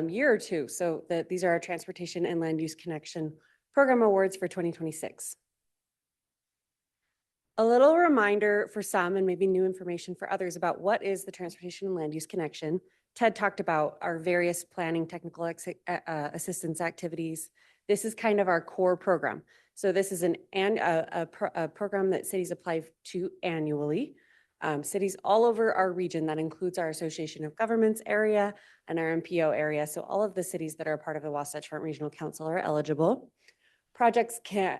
year or 2. So these are our Transportation and Land Use Connection Program Awards for 2026. A little reminder for some and maybe new information for others about what is the Transportation and Land Use Connection. Ted talked about our various planning technical assistance activities. This is kind of our core program. So this is a program that cities apply to annually. cities all over our region. That includes our Association of Governments area and our MPO area. So all of the cities that are part of the Wasatch Front Regional Council are eligible. Projects can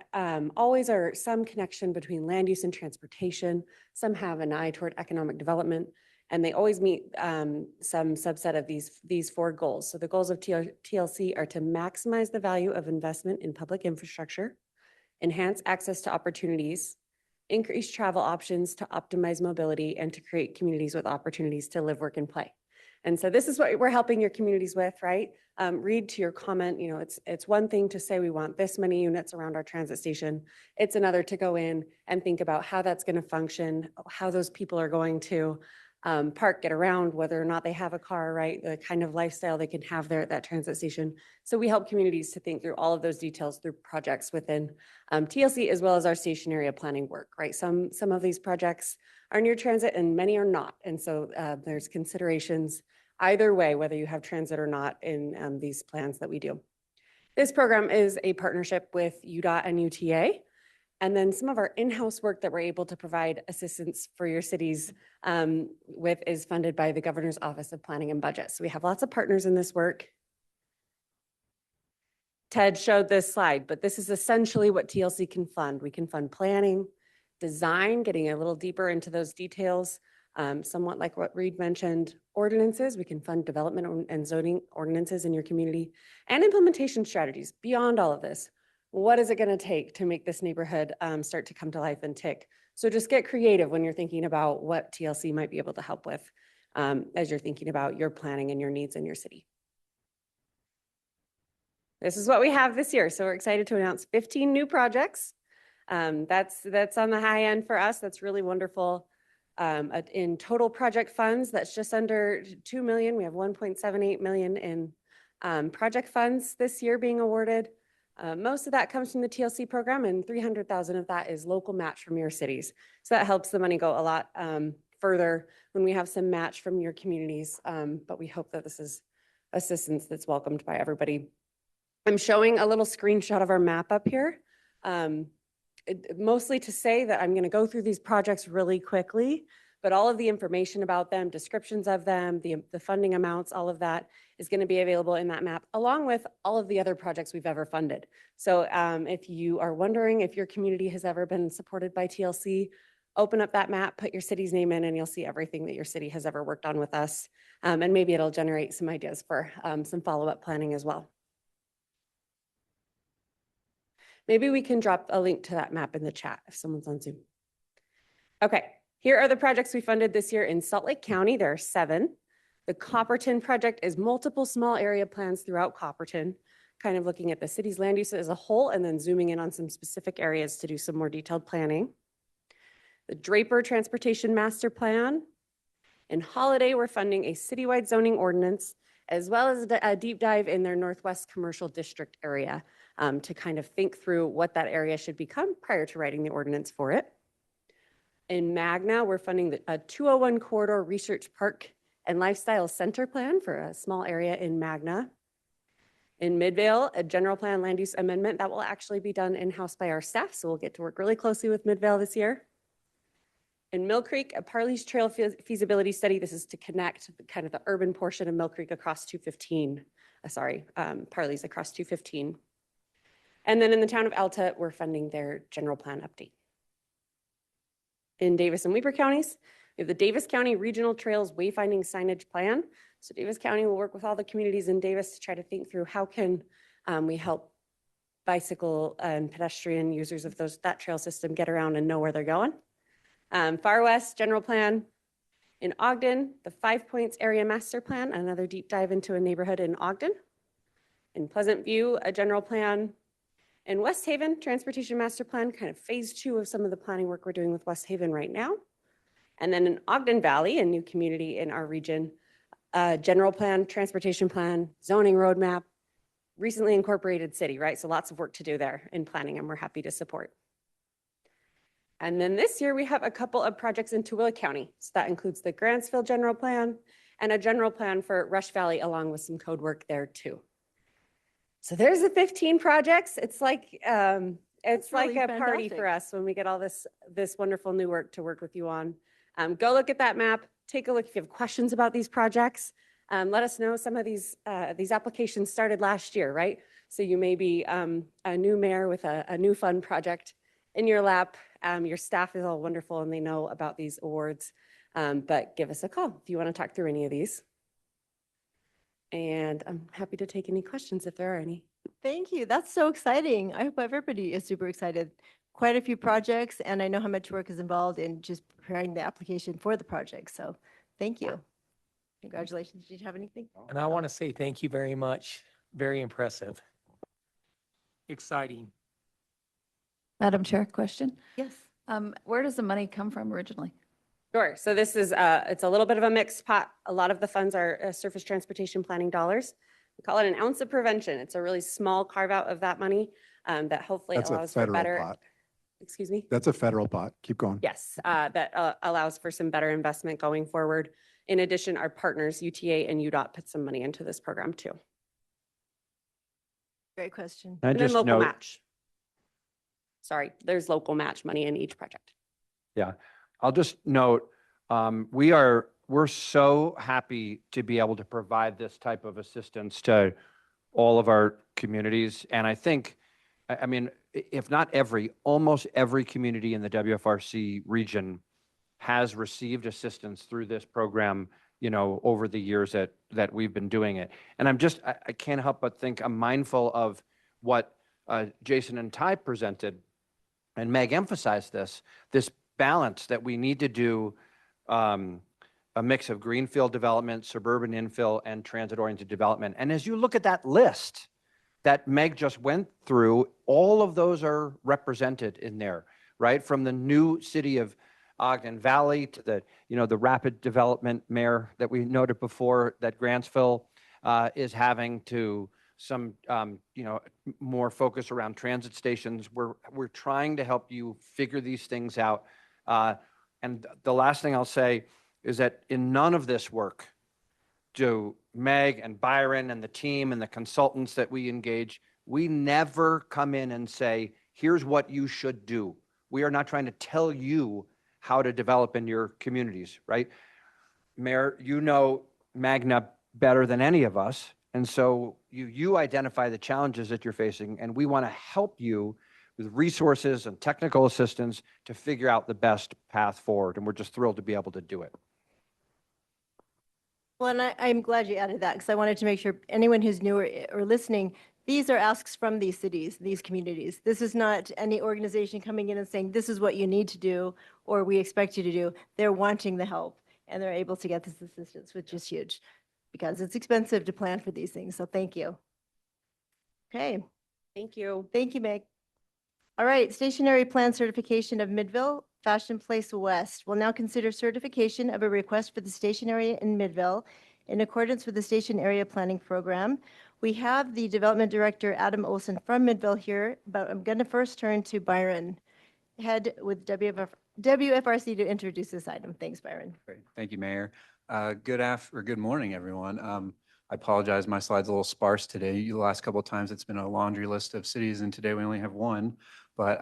always are some connection between land use and transportation. Some have an eye toward economic development, and they always meet some subset of these four goals. So the goals of TLC are to maximize the value of investment in public infrastructure, enhance access to opportunities, increase travel options to optimize mobility, and to create communities with opportunities to live, work, and play. And so this is what we're helping your communities with, right? Read to your comment, you know, it's one thing to say we want this many units around our transit station. It's another to go in and think about how that's going to function, how those people are going to park, get around, whether or not they have a car, right? The kind of lifestyle they can have there at that transit station. So we help communities to think through all of those details through projects within TLC, as well as our station area planning work, right? Some of these projects are near transit and many are not. And so there's considerations either way, whether you have transit or not in these plans that we do. This program is a partnership with UDOT and UTA. And then some of our in-house work that we're able to provide assistance for your cities with is funded by the Governor's Office of Planning and Budget. So we have lots of partners in this work. Ted showed this slide, but this is essentially what TLC can fund. We can fund planning, design, getting a little deeper into those details, somewhat like what Reed mentioned, ordinances. We can fund development and zoning ordinances in your community, and implementation strategies beyond all of this. What is it going to take to make this neighborhood start to come to life and tick? So just get creative when you're thinking about what TLC might be able to help with as you're thinking about your planning and your needs in your city. This is what we have this year. So we're excited to announce 15 new projects. That's on the high end for us. That's really wonderful. In total project funds, that's just under 2 million. We have 1.78 million in project funds this year being awarded. Most of that comes from the TLC program, and 300,000 of that is local match from your cities. So that helps the money go a lot further when we have some match from your communities. But we hope that this is assistance that's welcomed by everybody. I'm showing a little screenshot of our map up here, mostly to say that I'm going to go through these projects really quickly, but all of the information about them, descriptions of them, the funding amounts, all of that is going to be available in that map, along with all of the other projects we've ever funded. So if you are wondering if your community has ever been supported by TLC, open up that map, put your city's name in, and you'll see everything that your city has ever worked on with us. And maybe it'll generate some ideas for some follow-up planning as well. Maybe we can drop a link to that map in the chat if someone's on Zoom. Okay, here are the projects we funded this year in Salt Lake County. There are 7. The Copperton project is multiple small area plans throughout Copperton, kind of looking at the city's land use as a whole and then zooming in on some specific areas to do some more detailed planning. The Draper Transportation Master Plan. In Holiday, we're funding a citywide zoning ordinance, as well as a deep dive in their Northwest Commercial District area to kind of think through what that area should become prior to writing the ordinance for it. In Magna, we're funding a 201 Corridor Research Park and Lifestyle Center Plan for a small area in Magna. In Midvale, a general plan land use amendment that will actually be done in-house by our staff, so we'll get to work really closely with Midvale this year. In Mill Creek, a Parley's Trail feasibility study. This is to connect kind of the urban portion of Mill Creek across 215. Parley's across 215. And then in the town of Alta, we're funding their general plan update. In Davis and Weber counties, we have the Davis County Regional Trails Wayfinding Signage Plan. So Davis County will work with all the communities in Davis to try to think through how can we help bicycle and pedestrian users of that trail system get around and know where they're going. Far West General Plan. In Ogden, the 5 Points Area Master Plan, another deep dive into a neighborhood in Ogden. In Pleasant View, a general plan. In West Haven, Transportation Master Plan, kind of phase 2 of some of the planning work we're doing with West Haven right now. And then in Ogden Valley, a new community in our region, general plan, transportation plan, zoning roadmap, recently incorporated city, right? So lots of work to do there in planning, and we're happy to support. And then this year we have a couple of projects in Tooele County. So that includes the Grantsville General Plan and a general plan for Rush Valley, along with some code work there too. So there's the 15 projects. It's like a party for us when we get all this wonderful new work to work with you on. Go look at that map, take a look if you have questions about these projects. Let us know. Some of these applications started last year, right? So you may be a new mayor with a new fun project in your lap. Your staff is all wonderful and they know about these awards, but give us a call if you want to talk through any of these. And I'm happy to take any questions if there are any. Thank you. That's so exciting. I hope everybody is super excited. Quite a few projects, and I know how much work is involved in just preparing the application for the project. So thank you. Congratulations. Did you have anything? And I want to say thank you very much. Very impressive. Exciting. Madam Chair, question. Yes. Where does the money come from originally? Sure. So this is, it's a little bit of a mixed pot. A lot of the funds are surface transportation planning dollars. We call it an ounce of prevention. It's a really small carve out of that money that hopefully That's a allows for federal better. pot. Excuse me? That's a federal pot. Keep going. Yes, that allows for some better investment going forward. In addition, our partners, UTA and UDOT, put some money into this program too. Great question. I And then just local note, match. Sorry, there's local match money in each project. yeah, I'll just note, we're so happy to be able to provide this type of assistance to all of our communities. And I think, I mean, if not almost every community in the WFRC region has received assistance through this program, you know, over the years that we've been doing it. And I can't help but think I'm mindful of what Jason and Ty presented, and Meg emphasized this balance that we need to do a mix of greenfield development, suburban infill, and transit-oriented development. And as you look at that list that Meg just went through, all of those are represented in there, right? From the new city of Ogden Valley to the rapid development, Mayor, that we noted before that Grantsville is having, to some more focus around transit stations. We're trying to help you figure these things out. And the last thing I'll say is that in none of this work do Meg and Byron and the team and the consultants that we engage, we never come in and say, here's what you should do. We are not trying to tell you how to develop in your communities, right? Mayor, you know Magna better than any of us. And so you identify the challenges that you're facing, and we want to help you with resources and technical assistance to figure out the best path forward. And we're just thrilled to be able to do it. Well, and I'm glad you added that because I wanted to make sure anyone who's new or listening, these are asks from these cities, these communities. This is not any organization coming in and saying, this is what you need to do, or we expect you to do. They're wanting the help, and they're able to get this assistance, which is huge because it's expensive to plan for these things. So thank you. Okay. Thank you. Thank you, Meg. All right, stationary plan certification of Midville, Fashion Place West. We'll now consider certification of a request for the station area in Midville in accordance with the Station Area Planning Program. We have the Development Director, Adam Olson from Midville here, but I'm going to first turn to Byron, head with WFRC, to introduce this item. Thanks, Byron. Great. Thank you, Mayor. Good morning, everyone. I apologize, my slide's a little sparse today. The last couple of times it's been a laundry list of cities, and today we only have one. But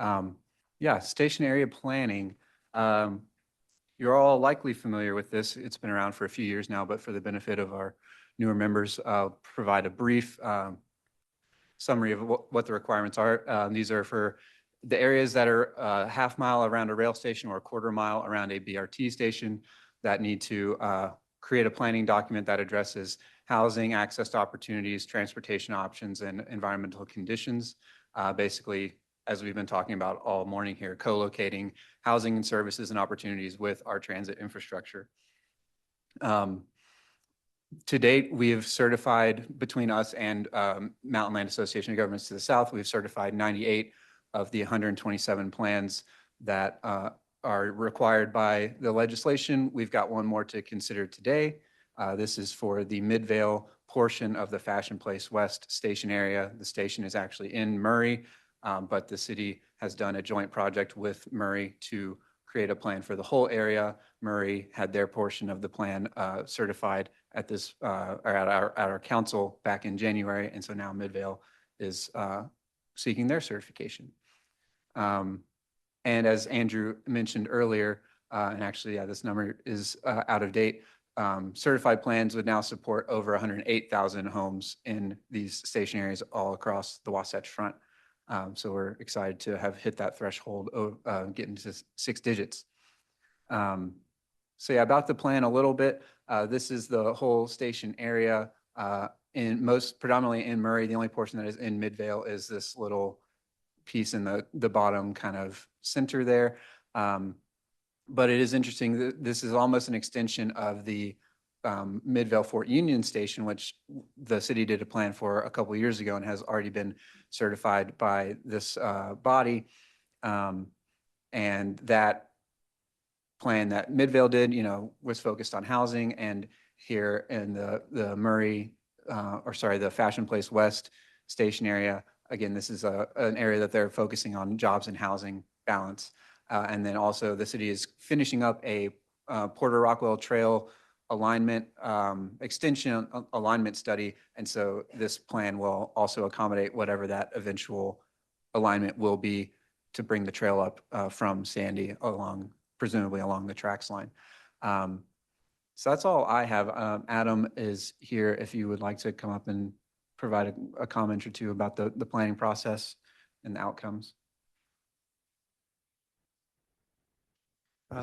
yeah, station area planning. You're all likely familiar with this. It's been around for a few years now, but for the benefit of our newer members, I'll provide a brief summary of what the requirements are. These are for the areas that are a half mile around a rail station or a quarter mile around a BRT station that need to create a planning document that addresses housing, access to opportunities, transportation options, and environmental conditions. Basically, as we've been talking about all morning here, co-locating housing and services and opportunities with our transit infrastructure. To date, we have certified, between us and Mountain Land Association of Governments to the South, we've certified 98 of the 127 plans that are required by the legislation. We've got one more to consider today. This is for the Midvale portion of the Fashion Place West station area. The station is actually in Murray, but the city has done a joint project with Murray to create a plan for the whole area. Murray had their portion of the plan certified at this or at our council back in January, and so now Midvale is seeking their certification. And as Andrew mentioned earlier, And actually, yeah, this number is out of date. Certified plans would now support over 108,000 homes in these station areas all across the Wasatch Front. So we're excited to have hit that threshold of getting to 6 digits. So yeah, about the plan a little bit. This is the whole station area. Predominantly in Murray. The only portion that is in Midvale is this little piece in the bottom kind of center there. But it is interesting. This is almost an extension of the Midvale Fort Union station, which the city did a plan for a couple of years ago and has already been certified by this body. And that plan that Midvale did, was focused on housing, and here in the Murray, the Fashion Place West station area, again, this is an area that they're focusing on jobs and housing balance. And then also the city is finishing up a Porter Rockwell Trail alignment extension alignment study. And so this plan will also accommodate whatever that eventual alignment will be to bring the trail up from Sandy presumably along the tracks line. So that's all I have. Adam is here if you would like to come up and provide a comment or two about the planning process and the outcomes.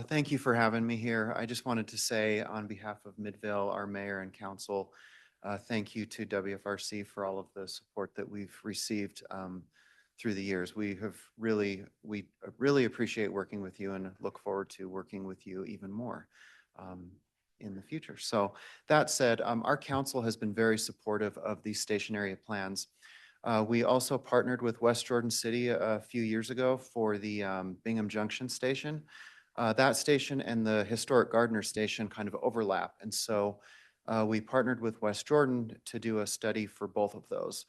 Thank you for having me here. I just wanted to say on behalf of Midvale, our mayor and council, thank you to WFRC for all of the support that we've received through the years. We really appreciate working with you and look forward to working with you even more in the future. So that said, our council has been very supportive of these station area plans. We also partnered with West Jordan City a few years ago for the Bingham Junction station. That station and the historic Gardner station kind of overlap. And so we partnered with West Jordan to do a study for both of those.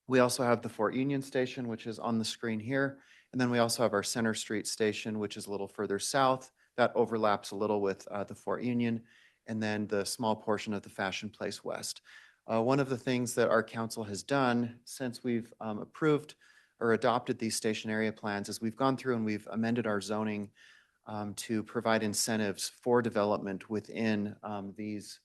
We also have the Fort Union station, which is on the screen here. And then we also have our Center Street station, which is a little further south. That overlaps a little with the Fort Union, and then the small portion of the Fashion Place West. One of the things that our council has done since we've approved or adopted these station area plans is we've gone through and we've amended our zoning to provide incentives for development within these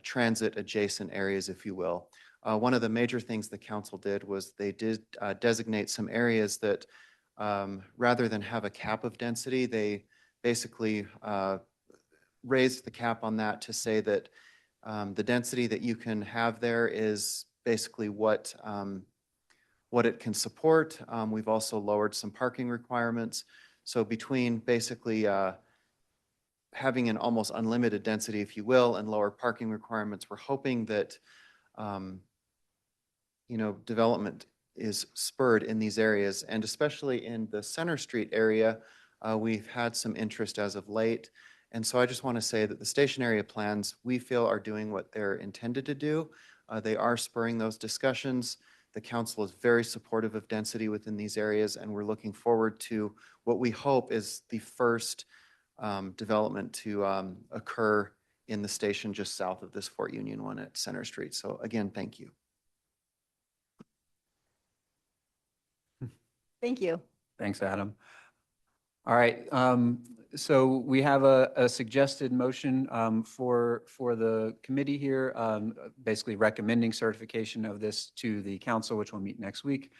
transit adjacent areas, if you will. One of the major things the council did was they did designate some areas that rather than have a cap of density, they basically raised the cap on that to say that the density that you can have there is basically what it can support. We've also lowered some parking requirements. So between basically having an almost unlimited density, if you will, and lower parking requirements, we're hoping that development is spurred in these areas, and especially in the Center Street area, we've had some interest as of late. And so I just want to say that the station area plans, we feel, are doing what they're intended to do. They are spurring those discussions. The council is very supportive of density within these areas, and we're looking forward to what we hope is the first development to occur in the station just south of this Fort Union one at Center Street. So again, thank you. Thank you. Thanks, Adam. All right, so we have a suggested motion for the committee here, basically recommending certification of this to the council, which will meet next week.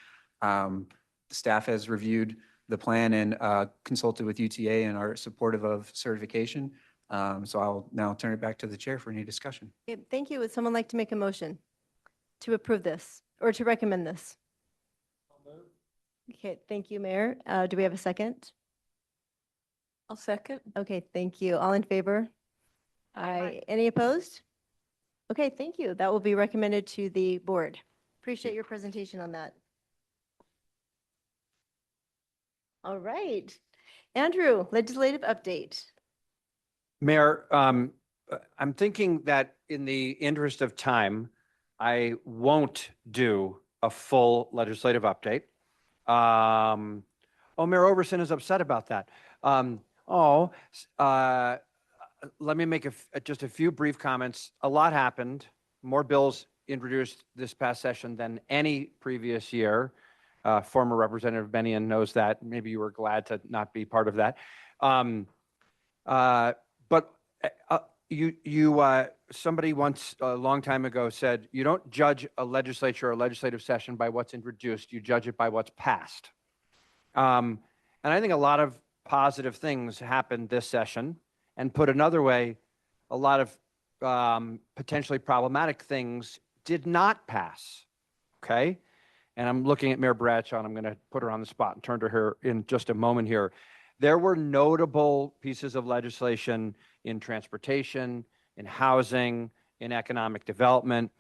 The staff has reviewed the plan and consulted with UTA and are supportive of certification. So I'll now turn it back to the chair for any discussion. Okay, thank you. Would someone like to make a motion to approve this or to recommend this? Okay, thank you, Mayor. Do we have a second? I'll second. Okay, thank you. All in favor? Aye. Any opposed? Okay, thank you. That will be recommended to the board. Appreciate your presentation on that. All right. Andrew, legislative update. Mayor, I'm thinking that in the interest of time, I won't do a full legislative update. Mayor Oberson is upset about that. Let me make just a few brief comments. A lot happened. More bills introduced this past session than any previous year. Former Representative Bennion knows that. Maybe you were glad to not be part of that. But somebody once a long time ago said, you don't judge a legislature or a legislative session by what's introduced, you judge it by what's passed. And I think a lot of positive things happened this session, and put another way, a lot of potentially problematic things did not pass. Okay. And I'm looking at Mayor Bradshaw, and I'm going to put her on the spot and turn to her in just a moment here. There were notable pieces of legislation in transportation, in housing, in economic development.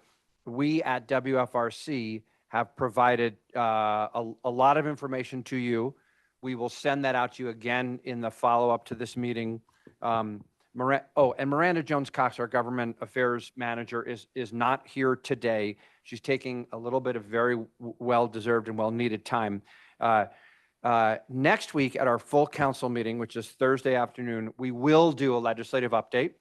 We at WFRC have provided a lot of information to you. We will send that out to you again in the follow-up to this meeting. And Miranda Jones-Cox, our government affairs manager, is not here today. She's taking a little bit of very well-deserved and well-needed time. Next week at our full council meeting, which is Thursday afternoon, we will do a legislative update.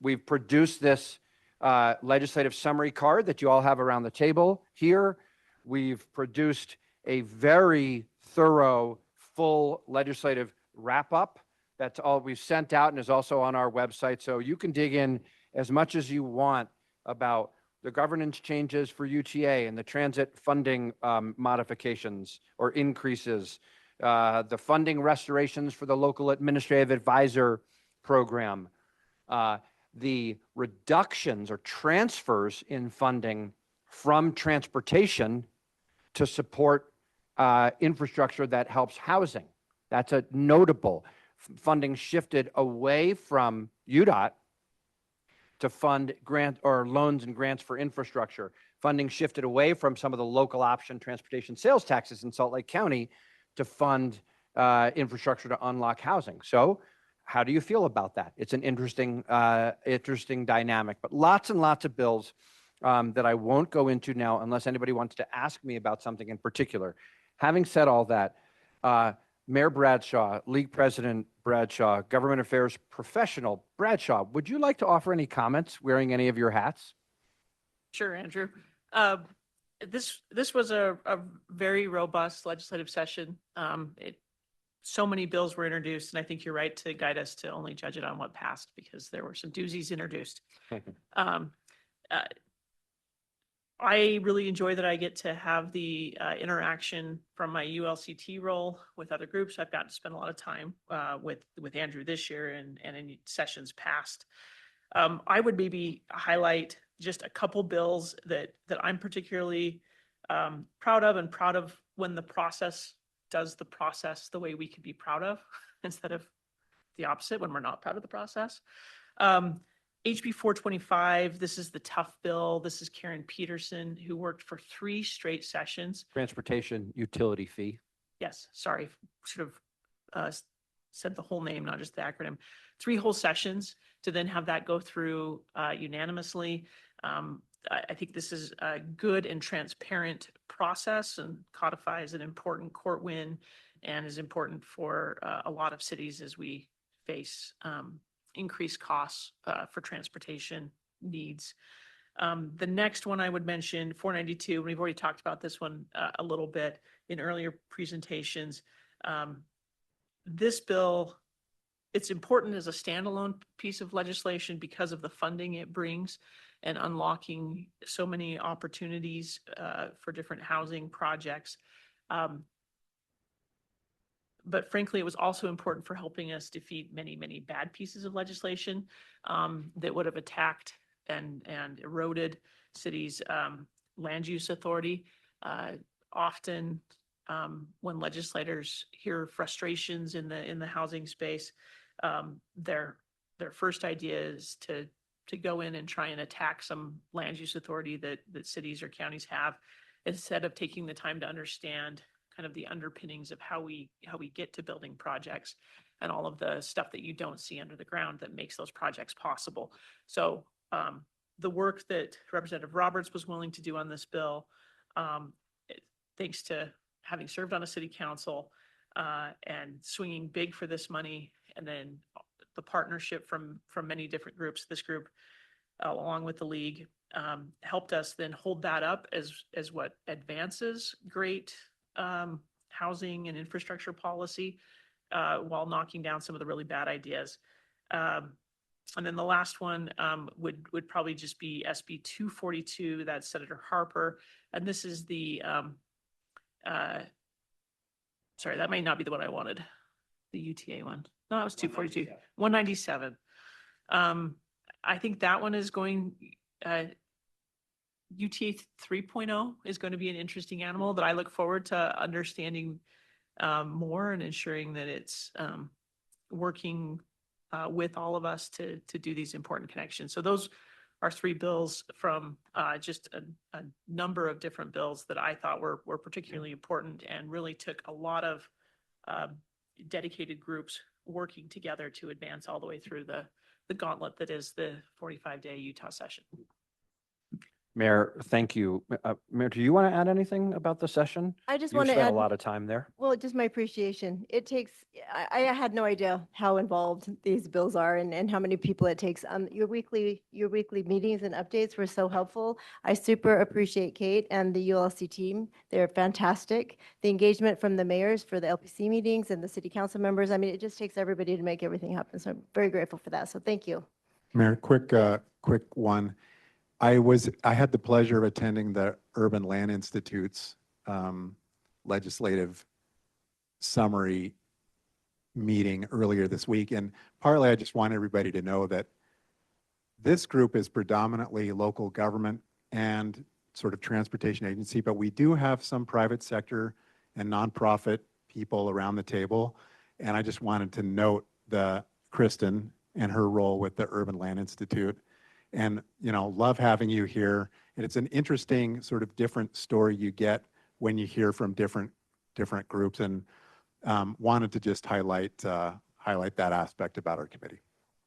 We've produced this legislative summary card that you all have around the table here. We've produced a very thorough, full legislative wrap-up. That's all we've sent out and is also on our website. So you can dig in as much as you want about the governance changes for UTA and the transit funding modifications or increases, the funding restorations for the local administrative advisor program, the reductions or transfers in funding from transportation to support infrastructure that helps housing. That's a notable. Funding shifted away from UDOT to fund grant or loans and grants for infrastructure. Funding shifted away from some of the local option transportation sales taxes in Salt Lake County to fund infrastructure to unlock housing. So how do you feel about that? It's an interesting dynamic, but lots and lots of bills that I won't go into now unless anybody wants to ask me about something in particular. Having said all that, Mayor Bradshaw, League President Bradshaw, Government Affairs Professional Bradshaw, would you like to offer any comments wearing any of your hats? Sure, Andrew. This was a very robust legislative session. So many bills were introduced, and I think you're right to guide us to only judge it on what passed because there were some doozies introduced. I really enjoy that I get to have the interaction from my ULCT role with other groups. I've gotten to spend a lot of time with Andrew this year and in sessions past. I would maybe highlight just a couple bills that I'm particularly proud of when the process does the process the way we could be proud of instead of the opposite when we're not proud of the process. HB 425, this is the tough bill. This is Karen Peterson, who worked for 3 straight sessions. Transportation utility fee. Yes, sorry, should have said the whole name, not just the acronym. 3 whole sessions to then have that go through unanimously. I think this is a good and transparent process and codifies an important court win and is important for a lot of cities as we face increased costs for transportation needs. The next one I would mention, 492, we've already talked about this one a little bit in earlier presentations. This bill, it's important as a standalone piece of legislation because of the funding it brings and unlocking so many opportunities for different housing projects. But frankly, it was also important for helping us defeat many, many bad pieces of legislation that would have attacked and eroded cities' land use authority. Often, when legislators hear frustrations in the housing space, their first idea is to go in and try and attack some land use authority that cities or counties have, instead of taking the time to understand kind of the underpinnings of how we get to building projects and all of the stuff that you don't see under the ground that makes those projects possible. So the work that Representative Roberts was willing to do on this bill, thanks to having served on a city council and swinging big for this money, and then the partnership from many different groups, this group along with the league helped us then hold that up as what advances great housing and infrastructure policy. while knocking down some of the really bad ideas. And then the last one would probably just be SB 242, that's Senator Harper. And this is the, sorry, that may not be the one I wanted, the UTA one. No, it was 242, 197. I think that one is going, UTA 3.0 is going to be an interesting animal that I look forward to understanding more and ensuring that it's working with all of us to do these important connections. So those are three bills from just a number of different bills that I thought were particularly important and really took a lot of dedicated groups working together to advance all the way through the gauntlet that is the 45-day Utah session. Mayor, thank you. Mayor, do you want to add anything about the session? I just You want to spent add a lot of time there. Well, just my appreciation. It takes, I had no idea how involved these bills are and how many people it takes. Your weekly meetings and updates were so helpful. I super appreciate Kate and the ULC team. They're fantastic. The engagement from the mayors for the LPC meetings and the city council members. I mean, it just takes everybody to make everything happen. So I'm very grateful for that. So thank you. Mayor, quick one. I had the pleasure of attending the Urban Land Institute's legislative summary meeting earlier this week. And partly I just want everybody to know that this group is predominantly local government and sort of transportation agency, but we do have some private sector and nonprofit people around the table. And I just wanted to note Kristen and her role with the Urban Land Institute. And, love having you here. And it's an interesting sort of different story you get when you hear from different groups, and wanted to just highlight that aspect about our committee.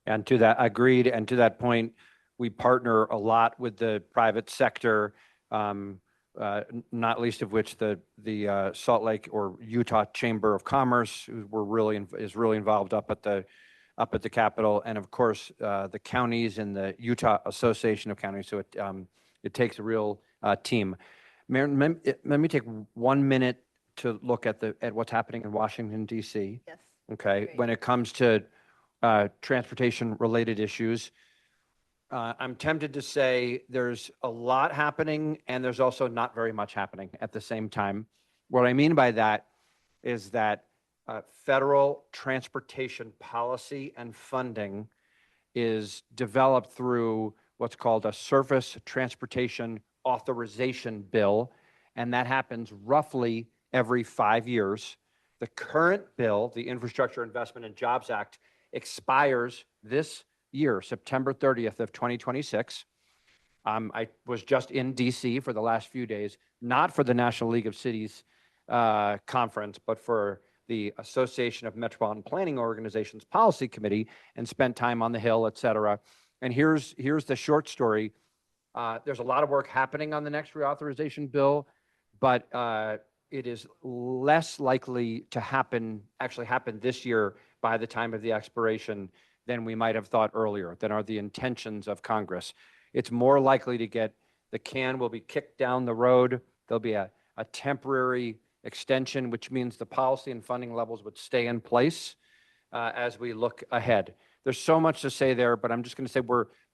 And to that, agreed. And to that point, we partner a lot with the private sector, not least of which the Salt Lake or Utah Chamber of Commerce is really involved up at the Capitol, and of course the counties and the Utah Association of Counties. So it takes a real team. Mayor, let me take 1 minute to look at what's happening in Washington, D.C. Yes. Okay, Great. when it comes to transportation related issues, I'm tempted to say there's a lot happening and there's also not very much happening at the same time. What I mean by that is that federal transportation policy and funding is developed through what's called a Surface Transportation Authorization Bill, and that happens roughly every 5 years. The current bill, the Infrastructure Investment and Jobs Act, expires this year, September 30th of 2026. I was just in DC for the last few days, not for the National League of Cities conference, but for the Association of Metropolitan Planning Organizations Policy Committee, and spent time on the Hill, et cetera. And here's the short story. There's a lot of work happening on the next reauthorization bill, but it is less likely to actually happen this year by the time of the expiration than we might have thought earlier, than are the intentions of Congress. It's more likely the can will be kicked down the road. There'll be a temporary extension, which means the policy and funding levels would stay in place as we look ahead. There's so much to say there, but I'm just going to say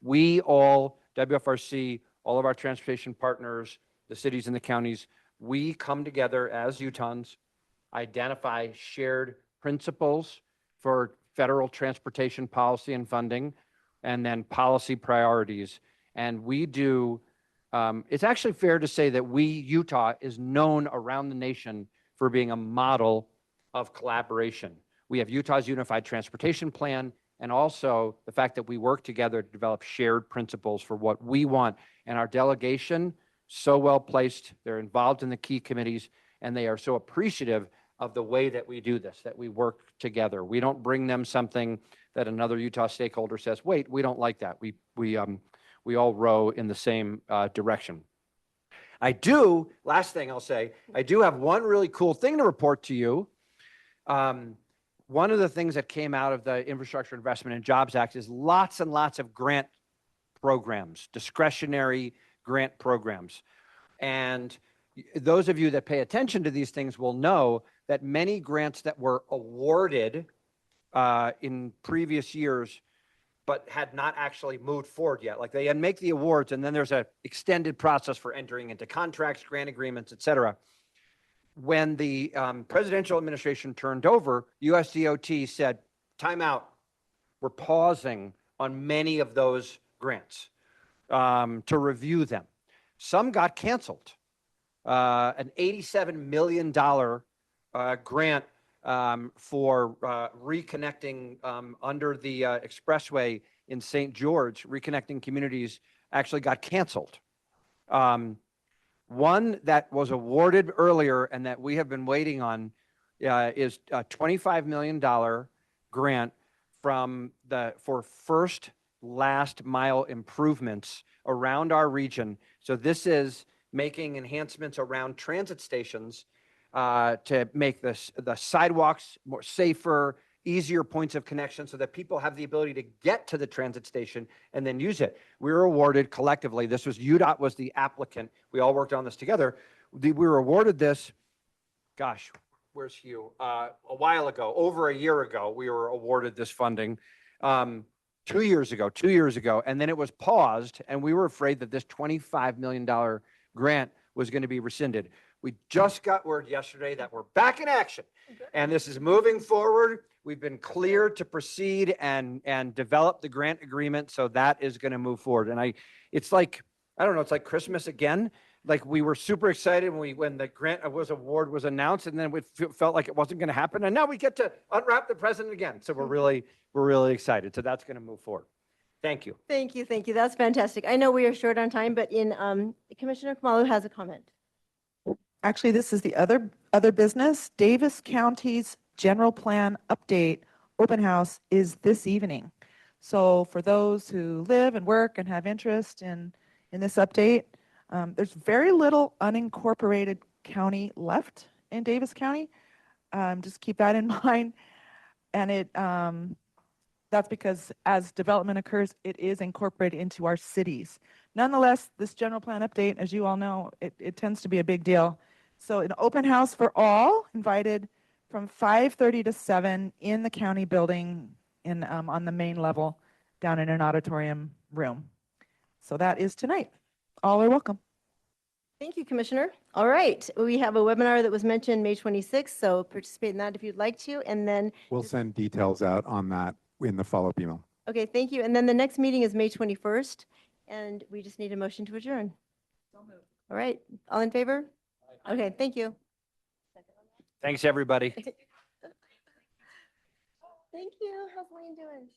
we all, WFRC, all of our transportation partners, the cities and the counties, we come together as Utahns, identify shared principles for federal transportation policy and funding, and then policy priorities. And we do, it's actually fair to say that Utah is known around the nation for being a model of collaboration. We have Utah's Unified Transportation Plan, and also the fact that we work together to develop shared principles for what we want. And our delegation, so well placed, they're involved in the key committees, and they are so appreciative of the way that we do this, that we work together. We don't bring them something that another Utah stakeholder says, wait, we don't like that. We all row in the same direction. Last thing I'll say, I do have one really cool thing to report to you. One of the things that came out of the Infrastructure Investment and Jobs Act is lots and lots of grant programs, discretionary grant programs. And those of you that pay attention to these things will know that many grants that were awarded in previous years, but had not actually moved forward yet. Like they make the awards and then there's an extended process for entering into contracts, grant agreements, et cetera. When the presidential administration turned over, USDOT said, time out. We're pausing on many of those grants to review them. Some got canceled. An $87 million grant for reconnecting under the expressway in St. George, reconnecting communities, actually got canceled. One that was awarded earlier and that we have been waiting on is a $25 million grant for first last mile improvements around our region. So this is making enhancements around transit stations to make the sidewalks more safer, easier points of connection so that people have the ability to get to the transit station and then use it. We were awarded collectively, this was UDOT was the applicant. We all worked on this together. We were awarded this, gosh, where's Hugh? A while ago, over a year ago, we were awarded this funding. 2 years ago, and then it was paused, and we were afraid that this $25 million grant was going to be rescinded. We just got word yesterday that we're back in action, and this is moving forward. We've been cleared to proceed and develop the grant agreement, so that is going to move forward. And it's like, I don't know, it's like Christmas again. Like we were super excited when the grant award was announced, and then it felt like it wasn't going to happen, and now we get to unwrap the present again. So we're really excited. So that's going to move forward. Thank you. Thank you. Thank you. That's fantastic. I know we are short on time, but Commissioner Kamalu has a comment. Actually, this is the other business. Davis County's general plan update open house is this evening. So for those who live and work and have interest in this update, there's very little unincorporated county left in Davis County. Just keep that in mind. And that's because as development occurs, it is incorporated into our cities. Nonetheless, this general plan update, as you all know, it tends to be a big deal. So an open house for all, invited from 5:30 to 7 in the county building on the main level down in an auditorium room. So that is tonight. All are welcome. Thank you, Commissioner. All right, we have a webinar that was mentioned May 26th, so participate in that if you'd like to, and then We'll send details out on that in the follow-up email. okay, thank you. And then the next meeting is May 21st, and we just need a motion to adjourn. All right, all in favor? Okay, thank you. Thanks, everybody. Thank you. How's Wayne doing?